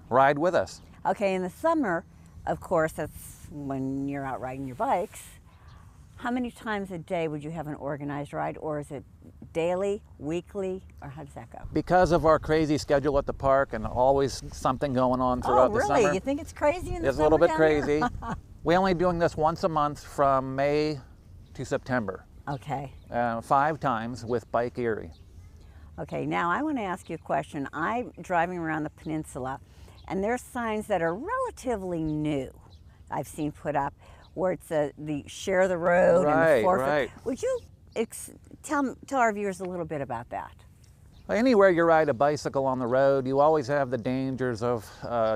Speaker 5: ride with us.
Speaker 1: Okay, in the summer, of course, that's when you're out riding your bikes. How many times a day would you have an organized ride, or is it daily, weekly, or how does that go?
Speaker 5: Because of our crazy schedule at the park and always something going on throughout the summer.
Speaker 1: Oh, really? You think it's crazy in the
Speaker 5: It's
Speaker 1: summer?
Speaker 5: a little bit
Speaker 1: down there?
Speaker 5: crazy. We're only doing this once a month from May to September.
Speaker 1: Okay.
Speaker 5: 5 times with Bike Erie.
Speaker 1: Okay, now I want to ask you a question. I'm driving around the peninsula, and there's signs that are relatively new I've seen put up, where it's the share the road and the forfeit.
Speaker 5: Right.
Speaker 1: Would you tell our viewers a little bit about that?
Speaker 5: Anywhere you ride a bicycle on the road, you always have the dangers of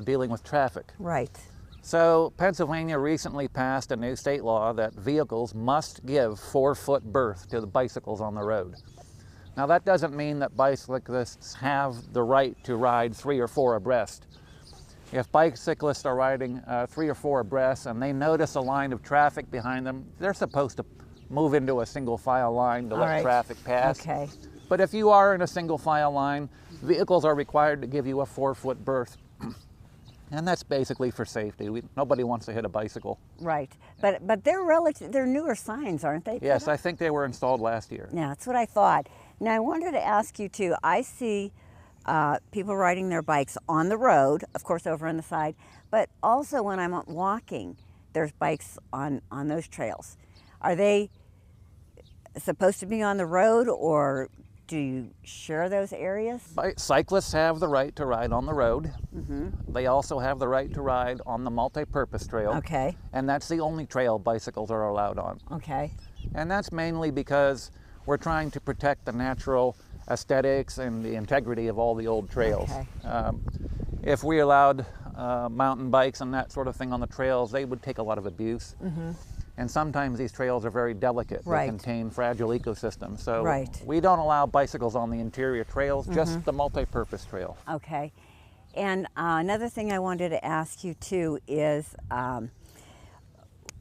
Speaker 5: dealing with traffic.
Speaker 1: Right.
Speaker 5: So Pennsylvania recently passed a new state law that vehicles must give 4-foot berth to the bicycles on the road. Now that doesn't mean that bicyclists have the right to ride 3 or 4 abreast. If bicyclists are riding 3 or 4 abreast and they notice a line of traffic behind them, they're supposed to move into a single file line to let traffic pass.
Speaker 1: Okay.
Speaker 5: But if you are in a single file line, vehicles are required to give you a 4-foot berth. And that's basically for safety. Nobody wants to hit a bicycle.
Speaker 1: Right. But they're newer signs, aren't they?
Speaker 5: Yes, I think they were installed last year.
Speaker 1: Yeah, that's what I thought. Now I wanted to ask you too, I see people riding their bikes on the road, of course over on the side, but also when I'm walking, there's bikes on those trails. Are they supposed to be on the road, or do you share those areas?
Speaker 5: Cyclists have the right to ride on the road.
Speaker 1: Mm-hmm.
Speaker 5: They also have the right to ride on the multi-purpose trail.
Speaker 1: Okay.
Speaker 5: And that's the only trail bicycles are allowed on.
Speaker 1: Okay.
Speaker 5: And that's mainly because we're trying to protect the natural aesthetics and the integrity of all the old trails.
Speaker 1: Okay.
Speaker 5: If we allowed mountain bikes and that sort of thing on the trails, they would take a lot of abuse.
Speaker 1: Mm-hmm.
Speaker 5: And sometimes these trails are very delicate.
Speaker 1: Right.
Speaker 5: They contain fragile ecosystems. So
Speaker 1: right.
Speaker 5: we don't allow bicycles on the interior trails, just the multi-purpose trail.
Speaker 1: Okay. And another thing I wanted to ask you too is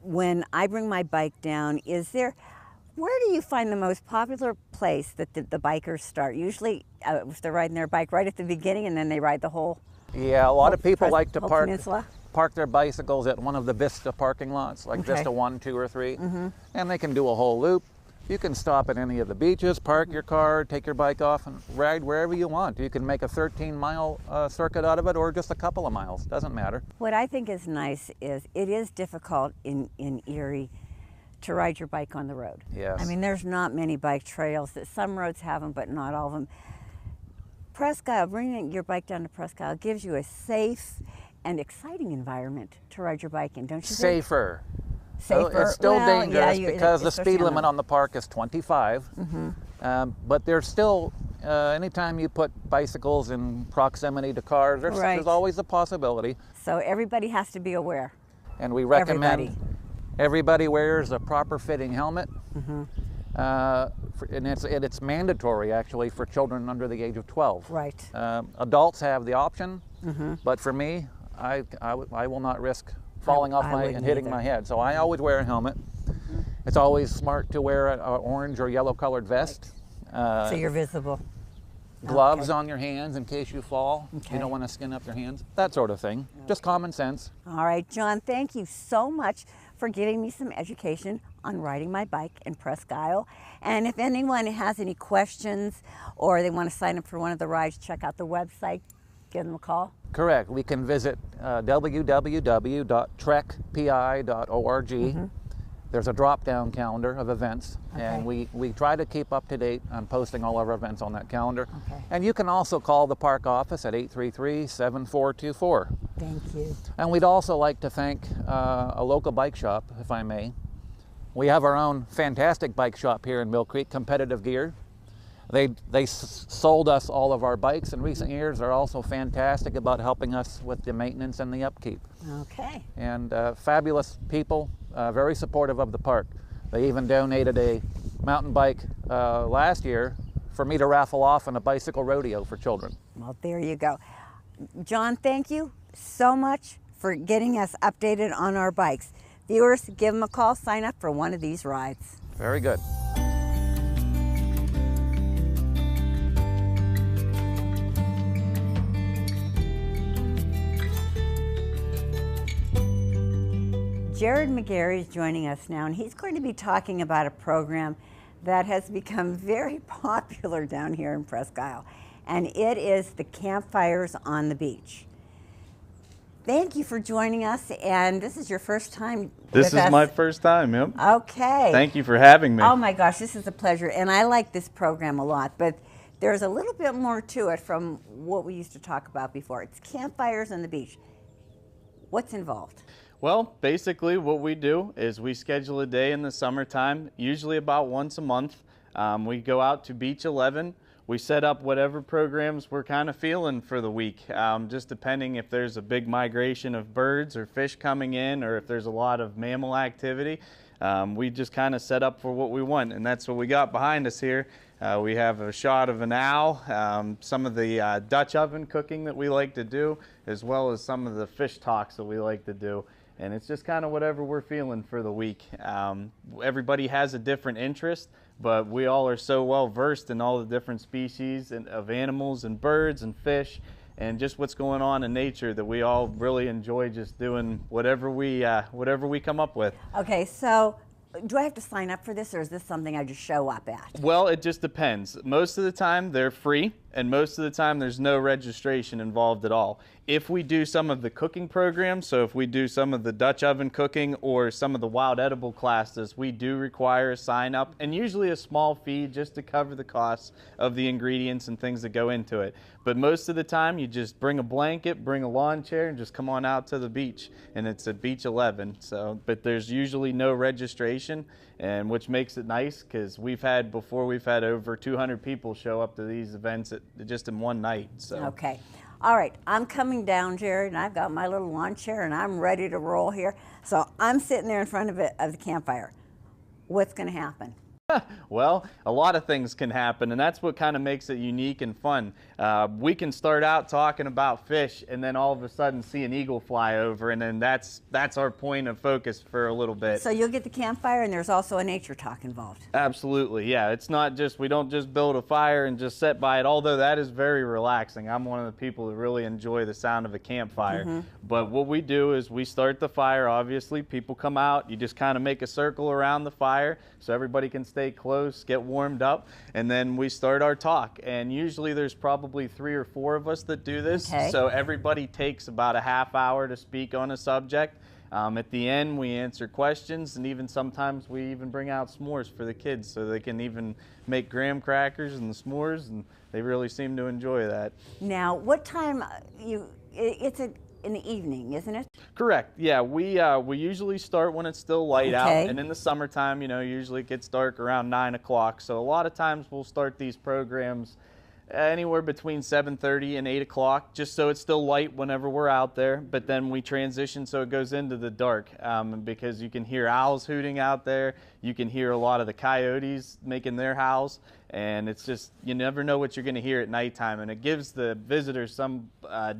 Speaker 1: when I bring my bike down, where do you find the most popular place that the bikers start? Usually if they're riding their bike right at the beginning and then they ride the whole
Speaker 5: Yeah, a lot of people like to
Speaker 1: peninsula?
Speaker 5: park their bicycles at one of the Vista parking lots, like
Speaker 1: Okay.
Speaker 5: Vista 1, 2, or 3,
Speaker 1: Mm-hmm.
Speaker 5: and they can do a whole loop. You can stop at any of the beaches, park your car, take your bike off, and ride wherever you want. You can make a 13-mile circuit out of it, or just a couple of miles, doesn't matter.
Speaker 1: What I think is nice is it is difficult in Erie to ride your bike on the road.
Speaker 5: Yes.
Speaker 1: I mean, there's not many bike trails. That some roads have them, but not all of them. Presque, bringing your bike down to Presque gives you a safe and exciting environment to ride your bike in, don't you think?
Speaker 5: Safer.
Speaker 1: Safer.
Speaker 5: It's still
Speaker 1: Well,
Speaker 5: dangerous
Speaker 1: yeah,
Speaker 5: because the
Speaker 1: especially
Speaker 5: speed
Speaker 1: on
Speaker 5: limit on the park is 25.
Speaker 1: Mm-hmm.
Speaker 5: But there's still, anytime you put bicycles in proximity to cars,
Speaker 1: Right.
Speaker 5: there's always a possibility.
Speaker 1: So everybody has to be aware.
Speaker 5: And we recommend
Speaker 1: Everybody.
Speaker 5: everybody wears a proper fitting helmet.
Speaker 1: Mm-hmm.
Speaker 5: And it's mandatory actually for children under the age of 12.
Speaker 1: Right.
Speaker 5: Adults have the option,
Speaker 1: Mm-hmm.
Speaker 5: but for me, I will not risk falling off
Speaker 1: I
Speaker 5: and
Speaker 1: wouldn't
Speaker 5: hitting
Speaker 1: either.
Speaker 5: my head. So I always wear a helmet. It's always smart to wear an orange or yellow colored vest.
Speaker 1: So you're visible.
Speaker 5: Gloves
Speaker 1: Okay.
Speaker 5: on your hands in case you fall.
Speaker 1: Okay.
Speaker 5: You don't want to skin up your hands. That sort of thing. Just common sense.
Speaker 1: All right, John, thank you so much for giving me some education on riding my bike in Presque Isle. And if anyone has any questions or they want to sign up for one of the rides, check out the website, give them a call.
Speaker 5: Correct. We can visit www.trekpi.org.
Speaker 1: Mm-hmm.
Speaker 5: There's a drop-down calendar of events,
Speaker 1: Okay.
Speaker 5: and we try to keep up to date on posting all of our events on that calendar.
Speaker 1: Okay.
Speaker 5: And you can also call the park office at 833-7424.
Speaker 1: Thank you.
Speaker 5: And we'd also like to thank a local bike shop, if I may. We have our own fantastic bike shop here in Millcreek, Competitive Gear. They sold us all of our bikes in recent years. They're also fantastic about helping us with the maintenance and the upkeep.
Speaker 1: Okay.
Speaker 5: And fabulous people, very supportive of the park. They even donated a mountain bike last year for me to raffle off in a bicycle rodeo for children.
Speaker 1: Well, there you go. John, thank you so much for getting us updated on our bikes. Viewers, give them a call, sign up for one of these rides.
Speaker 5: Very good.
Speaker 1: Jared McGarry is joining us now, and he's going to be talking about a program that has become very popular down here in Presque Isle, and it is the campfires on the beach. Thank you for joining us, and this is your first time
Speaker 6: This
Speaker 1: with
Speaker 6: is
Speaker 1: us.
Speaker 6: my first time, yep.
Speaker 1: Okay.
Speaker 6: Thank you for having me.
Speaker 1: Oh my gosh, this is a pleasure, and I like this program a lot, but there's a little bit more to it from what we used to talk about before. It's campfires on the beach. What's involved?
Speaker 6: Well, basically what we do is we schedule a day in the summertime, usually about once a month. We go out to Beach 11. We set up whatever programs we're kind of feeling for the week, just depending if there's a big migration of birds or fish coming in, or if there's a lot of mammal activity. We just kind of set up for what we want, and that's what we got behind us here. We have a shot of an owl, some of the Dutch oven cooking that we like to do, as well as some of the fish talks that we like to do. And it's just kind of whatever we're feeling for the week. Everybody has a different interest, but we all are so well versed in all the different species of animals and birds and fish. and just what's going on in nature, that we all really enjoy just doing whatever we come up with.
Speaker 1: Okay, so do I have to sign up for this, or is this something I just show up at?
Speaker 6: Well, it just depends. Most of the time they're free, and most of the time there's no registration involved at all. If we do some of the cooking programs, so if we do some of the Dutch oven cooking or some of the wild edible classes, we do require a sign up, and usually a small fee just to cover the costs of the ingredients and things that go into it. But most of the time you just bring a blanket, bring a lawn chair, and just come on out to the beach, and it's at Beach 11. So, but there's usually no registration, and which makes it nice, because we've had over 200 people show up to these events just in one night. So.
Speaker 1: Okay. All right, I'm coming down, Jared, and I've got my little lawn chair, and I'm ready to roll here. So I'm sitting there in front of the campfire. What's going to happen?
Speaker 6: Well, a lot of things can happen, and that's what kind of makes it unique and fun. We can start out talking about fish, and then all of a sudden see an eagle fly over, and then that's our point of focus for a little bit.
Speaker 1: So you'll get the campfire, and there's also a nature talk involved.
Speaker 6: Absolutely, yeah. It's not just, we don't just build a fire and just sit by it, although that is very relaxing. I'm one of the people who really enjoy the sound of a campfire. But what we do is we start the fire, obviously. People come out, you just kind of make a circle around the fire so everybody can stay close, get warmed up, and then we start our talk. And usually there's probably 3 or 4 of us that do this.
Speaker 1: Okay.
Speaker 6: So everybody takes about a half hour to speak on a subject. At the end, we answer questions, and even sometimes we even bring out s'mores for the kids so they can even make graham crackers and the s'mores, and they really seem to enjoy that.
Speaker 1: Now, what time it's in the evening, isn't it?
Speaker 6: Correct. Yeah, we usually start when it's still light out,
Speaker 1: Okay.
Speaker 6: and in the summertime, usually it gets dark around 9 o'clock. So a lot of times we'll start these programs anywhere between 7:30 and 8 o'clock, just so it's still light whenever we're out there. But then we transition so it goes into the dark, because you can hear owls hooting out there. You can hear a lot of the coyotes making their howls, and it's just, you never know what you're going to hear at nighttime, and it gives the visitors some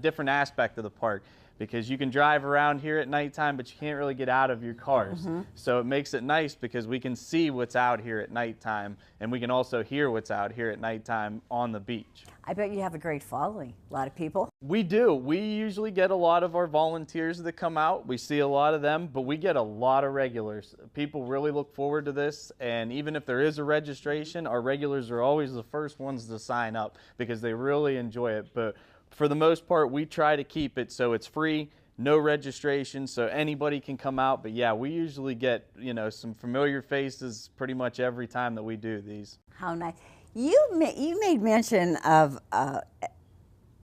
Speaker 6: different aspect of the park. Because you can drive around here at nighttime, but you can't really get out of your cars. So it makes it nice because we can see what's out here at nighttime, and we can also hear what's out here at nighttime on the beach.
Speaker 1: I bet you have a great following, a lot of people.
Speaker 6: We do. We usually get a lot of our volunteers that come out. We see a lot of them, but we get a lot of regulars. People really look forward to this, and even if there is a registration, our regulars are always the first ones to sign up because they really enjoy it. But for the most part, we try to keep it so it's free, no registration, so anybody can come out. But yeah, we usually get, some familiar faces pretty much every time that we do these.
Speaker 1: How nice. You made mention of the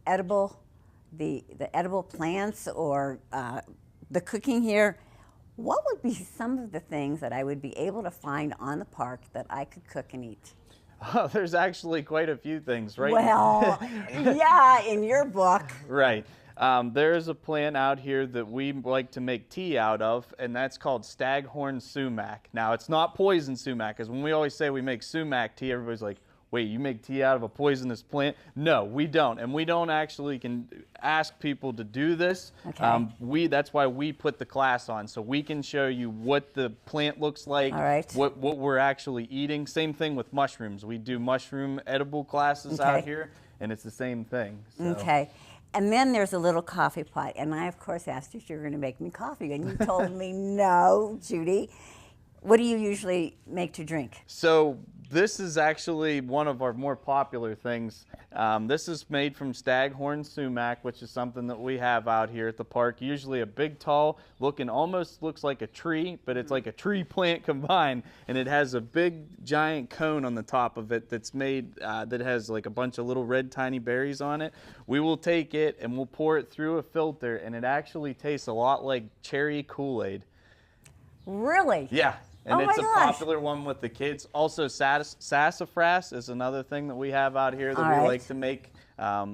Speaker 1: edible plants or the cooking here. What would be some of the things that I would be able to find on the park that I could cook and eat?
Speaker 6: Oh, there's actually quite a few things, right?
Speaker 1: Well, yeah, in your book.
Speaker 6: Right. There is a plant out here that we like to make tea out of, and that's called staghorn sumac. Now, it's not poison sumac, because when we always say we make sumac tea, everybody's like, wait, you make tea out of a poisonous plant? No, we don't. And we don't actually can ask people to do this.
Speaker 1: Okay.
Speaker 6: That's why we put the class on, so we can show you what the plant looks like,
Speaker 1: all right,
Speaker 6: what we're actually eating. Same thing with mushrooms. We do mushroom edible classes out here, and it's the same thing. So.
Speaker 1: Okay. And then there's a little coffee pot. And I, of course, asked you if you were going to make me coffee. And you told me, no, Judy. What do you usually make to drink?
Speaker 6: So this is actually one of our more popular things. This is made from staghorn sumac, which is something that we have out here at the park. Usually a big, tall, almost looks like a tree, but it's like a tree plant combined, and it has a big, giant cone on the top of it that's made, that has like a bunch of little red, tiny berries on it. We will take it and we'll pour it through a filter, and it actually tastes a lot like cherry Kool-Aid.
Speaker 1: Really?
Speaker 6: Yeah. And
Speaker 1: oh
Speaker 6: it's
Speaker 1: my
Speaker 6: a
Speaker 1: gosh.
Speaker 6: popular one with the kids. Also, sassafras is another thing that we have out here that
Speaker 1: All
Speaker 6: we
Speaker 1: right.
Speaker 6: like to make.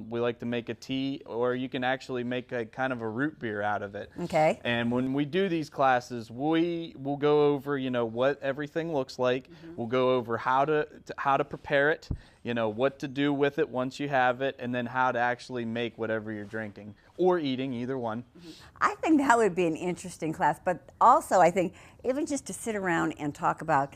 Speaker 6: We like to make a tea, or you can actually make a kind of a root beer out of it.
Speaker 1: Okay.
Speaker 6: And when we do these classes, we will go over, what everything looks like. We'll go over how to prepare it, what to do with it once you have it, and then how to actually make whatever you're drinking or eating, either one.
Speaker 1: I think that would be an interesting class, but also I think even just to sit around and talk about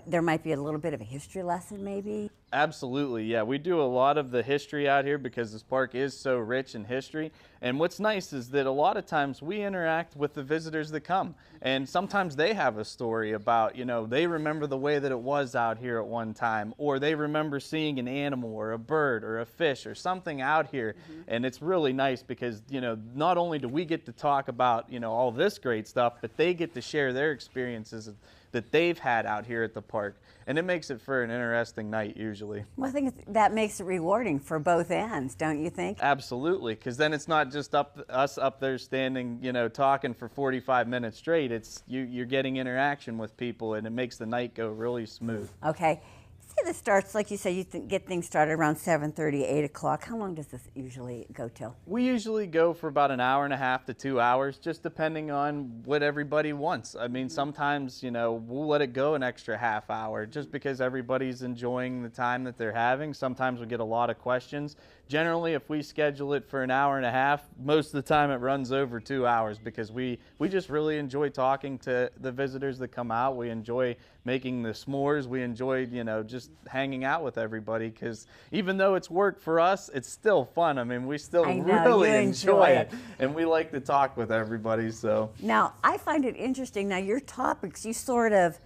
Speaker 1: there might be a little bit of a history lesson maybe.
Speaker 6: Absolutely, yeah. We do a lot of the history out here because this park is so rich in history. And what's nice is that a lot of times we interact with the visitors that come. And sometimes they have a story about, you know, they remember the way that it was out here at one time, or they remember seeing an animal or a bird or a fish or something out here. And it's really nice because, you know, not only do we get to talk about, you know, all this great stuff, but they get to share their experiences that they've had out here at the park. And it makes it for an interesting night usually.
Speaker 1: Well, I think that makes it rewarding for both ends, don't you think?
Speaker 6: Absolutely, because then it's not just us up there standing, you know, talking for 45 minutes straight. It's you're getting interaction with people, and it makes the night go really smooth.
Speaker 1: Okay. Say this starts, like you say, you get things started around 7:30, 8 o'clock. How long does this usually go till?
Speaker 6: We usually go for about an hour and a half to 2 hours, just depending on what everybody wants. I mean, sometimes, you know, we'll let it go an extra half hour just because everybody's enjoying the time that they're having. Sometimes we get a lot of questions. Generally, if we schedule it for an hour and a half, most of the time it runs over 2 hours because we just really enjoy talking to the visitors that come out. We enjoy making the s'mores. We enjoy, you know, just hanging out with everybody because even though it's work for us, it's still fun. I mean, we still really enjoy it. And we like to talk with everybody. So
Speaker 1: now, I find it interesting. Now, your topics, you sort of,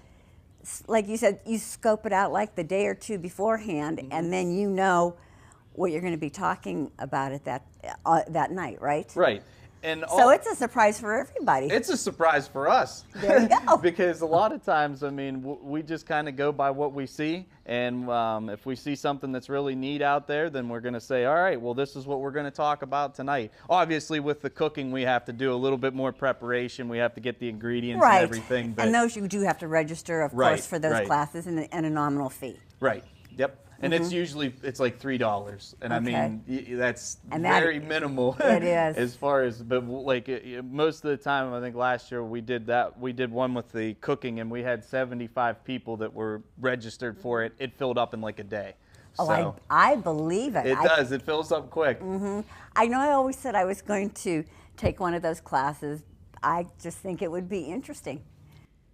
Speaker 1: like you said, you scope it out like the day or two beforehand, and then you know what you're going to be talking about at that night, right?
Speaker 6: Right. And
Speaker 1: so it's a surprise for everybody.
Speaker 6: It's a surprise for us.
Speaker 1: There you go.
Speaker 6: Because a lot of times, I mean, we just kind of go by what we see. And if we see something that's really neat out there, then we're going to say, all right, well, this is what we're going to talk about tonight. Obviously, with the cooking, we have to do a little bit more preparation. We have to get the ingredients and everything.
Speaker 1: But and those you do have to register, of course, for those classes and a nominal fee.
Speaker 6: Right. Yep. And it's usually, it's like $3. And I mean, that's very minimal.
Speaker 1: It is.
Speaker 6: As far as, but like most of the time, I think last year we did that. We did one with the cooking and we had 75 people that were registered for it. It filled up in like a day.
Speaker 1: Oh,
Speaker 6: so,
Speaker 1: I believe it.
Speaker 6: It does. It fills up quick.
Speaker 1: I know I always said I was going to take one of those classes. I just think it would be interesting.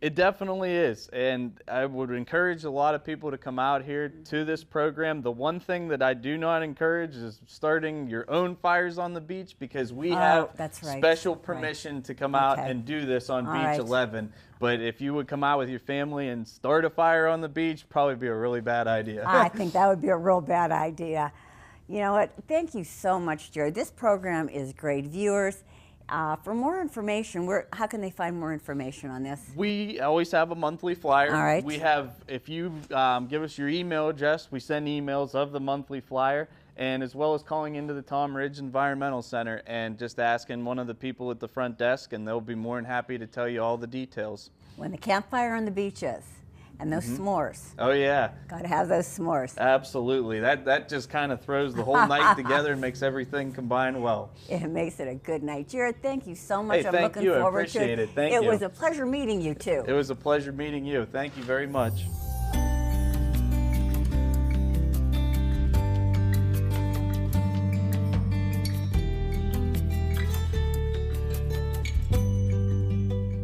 Speaker 6: It definitely is, and I would encourage a lot of people to come out here to this program. The one thing that I do not encourage is starting your own fires on the beach because we have special permission to come out and do this on Beach 11. But if you would come out with your family and start a fire on the beach, probably be a really bad idea.
Speaker 1: I think that would be a real bad idea. You know what? Thank you so much, Jared. This program is great. Viewers, for more information, how can they find more information on this?
Speaker 6: We always have a monthly flyer.
Speaker 1: All right.
Speaker 6: We have, if you give us your email address, we send emails of the monthly flyer, and as well as calling into the Tom Ridge Environmental Center and just asking one of the people at the front desk, and they'll be more than happy to tell you all the details.
Speaker 1: When the campfire on the beach is. And those s'mores.
Speaker 6: Oh, yeah.
Speaker 1: Got to have those s'mores.
Speaker 6: Absolutely. That just kind of throws the whole night together and makes everything combine well.
Speaker 1: It makes it a good night. Jared, thank you so much.
Speaker 6: Hey,
Speaker 1: I'm looking forward to it.
Speaker 6: I appreciate it. Thank you.
Speaker 1: It was a pleasure meeting you, too.
Speaker 6: It was a pleasure meeting you. Thank you very much.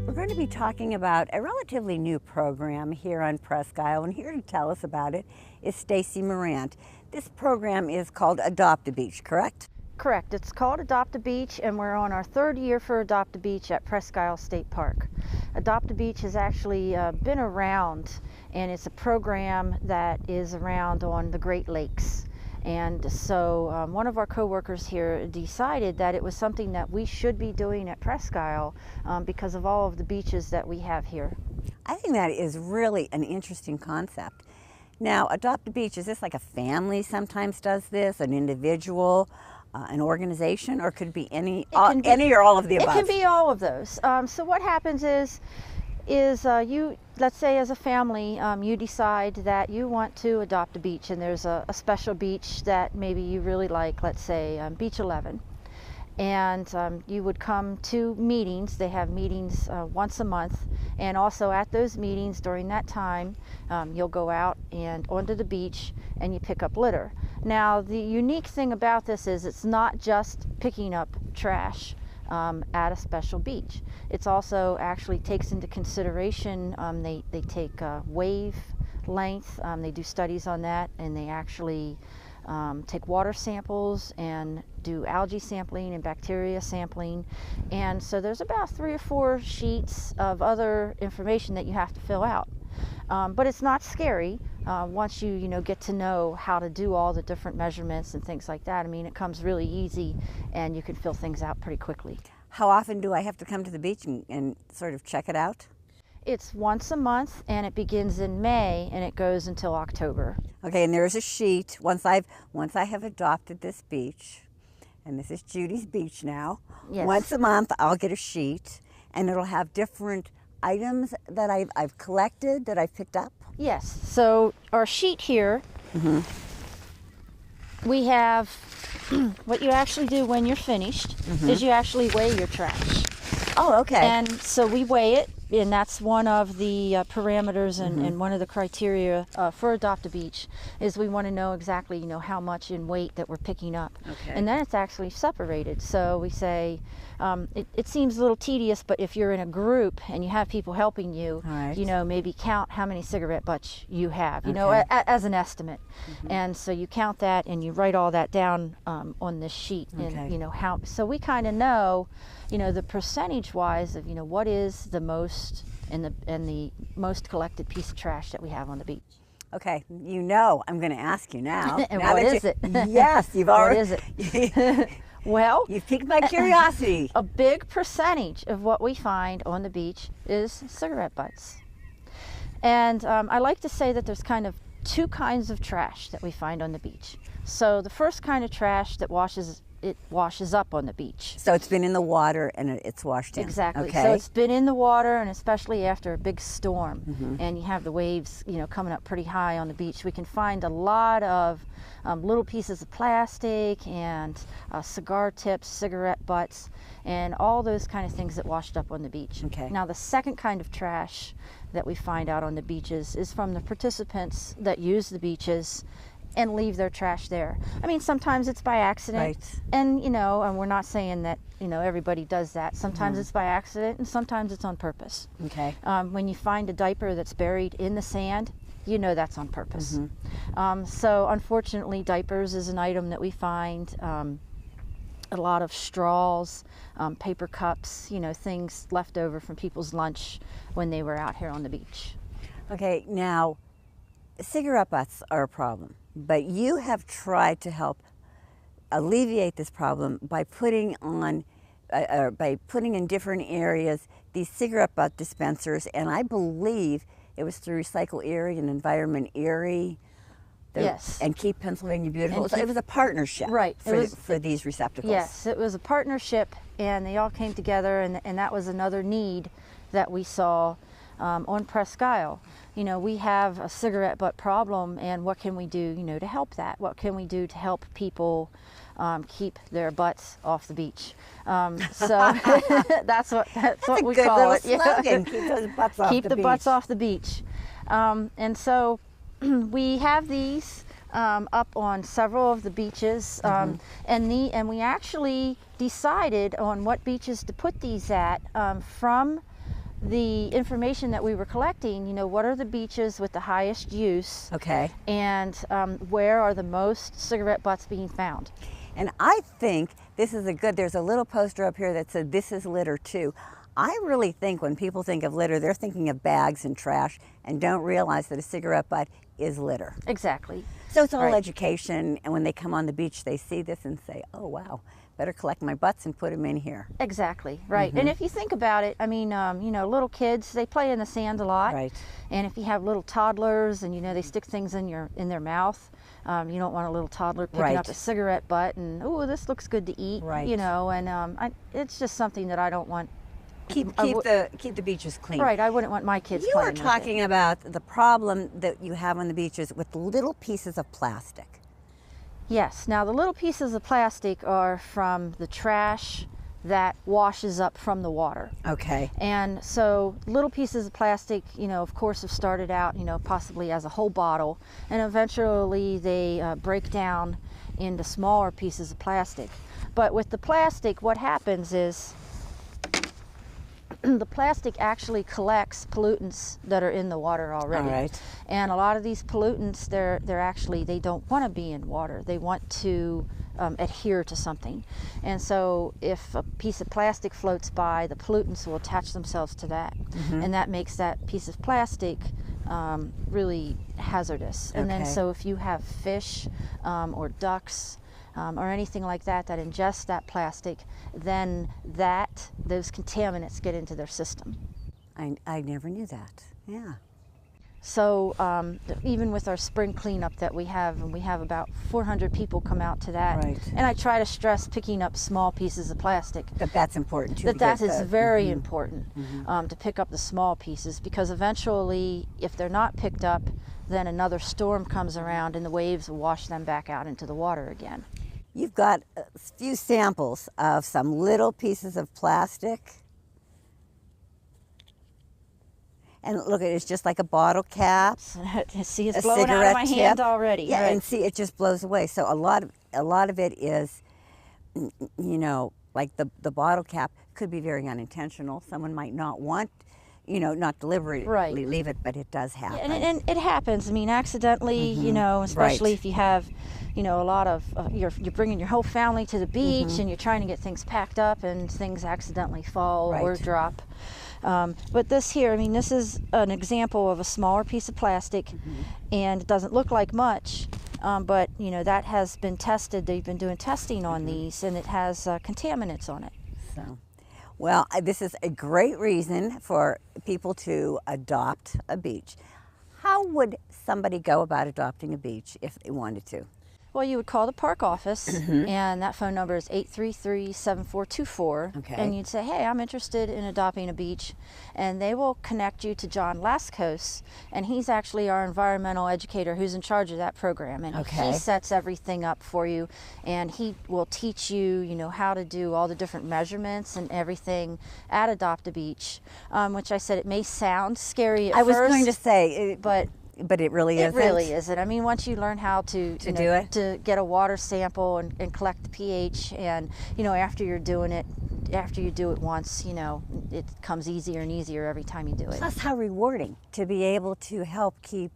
Speaker 1: We're going to be talking about a relatively new program here on Presque, and here to tell us about it is Stacy Morant. This program is called Adopt a Beach, correct?
Speaker 7: Correct. It's called Adopt a Beach, and we're on our third year for Adopt a Beach at Presque State Park. Adopt a Beach has actually been around, and it's a program that is around on the Great Lakes. And so one of our co-workers here decided that it was something that we should be doing at Presque because of all of the beaches that we have here.
Speaker 1: I think that is really an interesting concept. Now, Adopt a Beach, is this like a family sometimes does this, an individual, an organization, or could it be any or all of the above?
Speaker 7: It can be all of those. So what happens is you, let's say as a family, you decide that you want to adopt a beach, and there's a special beach that maybe you really like, let's say Beach 11. And you would come to meetings. They have meetings once a month, and also at those meetings during that time, you'll go out and onto the beach and you pick up litter. Now, the unique thing about this is it's not just picking up trash at a special beach. It's also actually takes into consideration, they take wave length. They do studies on that, and they actually take water samples and do algae sampling and bacteria sampling. And so there's about 3 or 4 sheets of other information that you have to fill out. But it's not scary once you get to know how to do all the different measurements and things like that. I mean, it comes really easy, and you can fill things out pretty quickly.
Speaker 1: How often do I have to come to the beach and sort of check it out?
Speaker 7: It's once a month, and it begins in May, and it goes until October.
Speaker 1: Okay, and there's a sheet. Once I have adopted this beach, and this is Judy's beach now.
Speaker 7: Yes.
Speaker 1: Once a month, I'll get a sheet, and it'll have different items that I've collected, that I've picked up.
Speaker 7: Yes. So our sheet here, we have what you actually do when you're finished is you actually weigh your trash.
Speaker 1: Oh, okay.
Speaker 7: And so we weigh it, and that's one of the parameters and one of the criteria for Adopt a Beach is we want to know exactly, how much in weight that we're picking up.
Speaker 1: Okay.
Speaker 7: And then it's actually separated. So we say, it seems a little tedious, but if you're in a group and you have people helping you,
Speaker 1: right.
Speaker 7: Maybe count how many cigarette butts you have,
Speaker 1: Okay.
Speaker 7: as an estimate. And so you count that and you write all that down on this sheet.
Speaker 1: Okay.
Speaker 7: And, how, so we kind of know, the percentage wise of, what is the most and the most collected piece of trash that we have on the beach.
Speaker 1: Okay, I'm going to ask you now.
Speaker 7: And
Speaker 1: now
Speaker 7: what is it?
Speaker 1: Yes, you've already.
Speaker 7: What is it? Well,
Speaker 1: you've piqued my curiosity.
Speaker 7: A big percentage of what we find on the beach is cigarette butts. And I like to say that there's kind of 2 kinds of trash that we find on the beach. So the first kind of trash that washes up on the beach.
Speaker 1: So it's been in the water and it's washed in.
Speaker 7: Exactly.
Speaker 1: Okay.
Speaker 7: So it's been in the water, and especially after a big storm, and you have the waves, coming up pretty high on the beach, we can find a lot of little pieces of plastic and cigar tips, cigarette butts, and all those kind of things that washed up on the beach.
Speaker 1: Okay.
Speaker 7: Now the second kind of trash that we find out on the beaches is from the participants that use the beaches and leave their trash there. I mean, sometimes it's by accident,
Speaker 1: Right.
Speaker 7: and and we're not saying that everybody does that. Sometimes it's by accident, and sometimes it's on purpose.
Speaker 1: Okay.
Speaker 7: When you find a diaper that's buried in the sand, that's on purpose. So unfortunately, diapers is an item that we find. A lot of straws, paper cups, things left over from people's lunch when they were out here on the beach.
Speaker 1: Okay, now cigarette butts are a problem, but you have tried to help alleviate this problem by putting in different areas these cigarette butt dispensers, and I believe it was through Recycle Erie and Environment Erie.
Speaker 7: Yes.
Speaker 1: And Keep Pennsylvania Beautiful. It was a partnership,
Speaker 7: right,
Speaker 1: for these receptacles.
Speaker 7: Yes, it was a partnership, and they all came together, and that was another need that we saw on Presque. We have a cigarette butt problem, and what can we do, to help that? What can we do to help people keep their butts off the beach? So that's what we call it.
Speaker 1: Slogan. Keep those butts off
Speaker 7: Keep
Speaker 1: the
Speaker 7: the
Speaker 1: beach.
Speaker 7: butts off the beach. And so we have these up on several of the beaches, and we actually decided on what beaches to put these at from the information that we were collecting. What are the beaches with the highest use?
Speaker 1: Okay.
Speaker 7: And where are the most cigarette butts being found?
Speaker 1: And I think this is there's a little poster up here that said, "This is litter too." I really think when people think of litter, they're thinking of bags and trash and don't realize that a cigarette butt is litter.
Speaker 7: Exactly.
Speaker 1: So it's all
Speaker 7: Right.
Speaker 1: education, and when they come on the beach, they see this and say, "Oh wow, better collect my butts and put them in here."
Speaker 7: Exactly, right. And if you think about it, I mean, little kids, they play in the sand a lot.
Speaker 1: Right.
Speaker 7: And if you have little toddlers and, they stick things in their mouth, you don't want a little toddler picking
Speaker 1: Right.
Speaker 7: up a cigarette butt and, oh, this looks good to eat.
Speaker 1: Right.
Speaker 7: And it's just something that I don't want.
Speaker 1: Keep the beaches clean.
Speaker 7: Right, I wouldn't want my kids
Speaker 1: You
Speaker 7: playing
Speaker 1: were
Speaker 7: with it.
Speaker 1: talking about the problem that you have on the beaches with little pieces of plastic.
Speaker 7: Yes, now the little pieces of plastic are from the trash that washes up from the water.
Speaker 1: Okay.
Speaker 7: And so little pieces of plastic, of course, have started out, possibly as a whole bottle, and eventually they break down into smaller pieces of plastic. But with the plastic, what happens is the plastic actually collects pollutants that are in the water already.
Speaker 1: All right.
Speaker 7: And a lot of these pollutants, they're actually, they don't want to be in water. They want to adhere to something. And so if a piece of plastic floats by, the pollutants will attach themselves to that. And that makes that piece of plastic really hazardous. And then so if you have fish or ducks or anything like that that ingest that plastic, then those contaminants get into their system.
Speaker 1: I never knew that. Yeah.
Speaker 7: So even with our spring cleanup that we have, and we have about 400 people come out to that, and I try to stress picking up small pieces of plastic.
Speaker 1: That's important too.
Speaker 7: That is very important to pick up the small pieces, because eventually, if they're not picked up, then another storm comes around and the waves will wash them back out into the water again.
Speaker 1: You've got a few samples of some little pieces of plastic. And look, it's just like a bottle cap.
Speaker 7: See, it's blowing out of my hand already.
Speaker 1: Yeah, and see, it just blows away. So a lot of it is, you know, like the bottle cap could be very unintentional. Someone might not want, you know, not deliberately leave it, but it does happen.
Speaker 7: And it happens. I mean, accidentally, you know, especially if you have, you know, a lot of, you're bringing your whole family to the beach and you're trying to get things packed up and things accidentally fall or drop. But this here, I mean, this is an example of a smaller piece of plastic, and it doesn't look like much, but, you know, that has been tested. They've been doing testing on these, and it has contaminants on it.
Speaker 1: So, well, this is a great reason for people to adopt a beach. How would somebody go about adopting a beach if they wanted to?
Speaker 7: Well, you would call the park office, and that phone number is 833-7424. And you'd say, hey, I'm interested in adopting a beach. And they will connect you to John Lascos, and he's actually our environmental educator who's in charge of that program. And he sets everything up for you, and he will teach you, you know, how to do all the different measurements and everything at Adopt a Beach, which I said it may sound scary at first.
Speaker 1: I was going to say, but it really isn't.
Speaker 7: It really isn't. I mean, once you learn how to get a water sample and collect the pH, and, you know, after you do it once, you know, it comes easier and easier every time you do it.
Speaker 1: Plus how rewarding to be able to help keep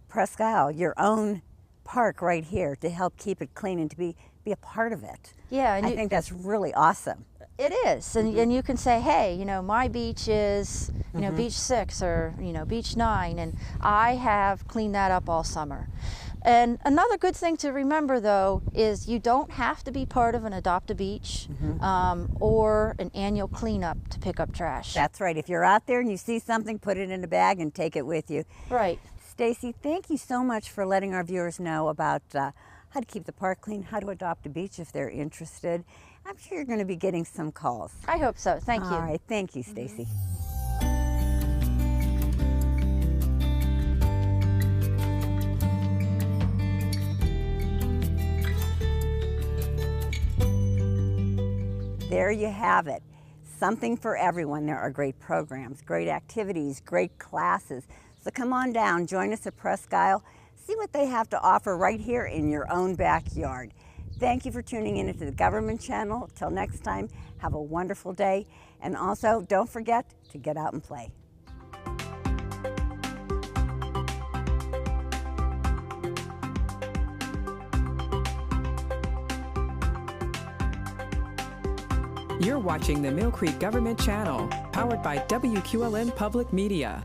Speaker 1: Presque, your own park right here, to help keep it clean and to be a part of it.
Speaker 7: Yeah, and
Speaker 1: I think that's really awesome.
Speaker 7: It is, and you can say, hey, you know, my beach is, you know, beach 6 or, you know, beach 9, and I have cleaned that up all summer. And another good thing to remember, though, is you don't have to be part of an Adopt a Beach or an annual cleanup to pick up trash.
Speaker 1: That's right. If you're out there and you see something, put it in a bag and take it with you.
Speaker 7: Right.
Speaker 1: Stacy, thank you so much for letting our viewers know about how to keep the park clean, how to adopt a beach if they're interested. I'm sure you're going to be getting some calls.
Speaker 7: I hope so. Thank you.
Speaker 1: All right. Thank you, Stacy. There you have it. Something for everyone. There are great programs, great activities, great classes. So come on down, join us at Presque, see what they have to offer right here in your own backyard. Thank you for tuning in to the Government Channel. Till next time, have a wonderful day. And also, don't forget to get out and play.
Speaker 8: You're watching the Millcreek Government Channel, powered by WQLN Public Media.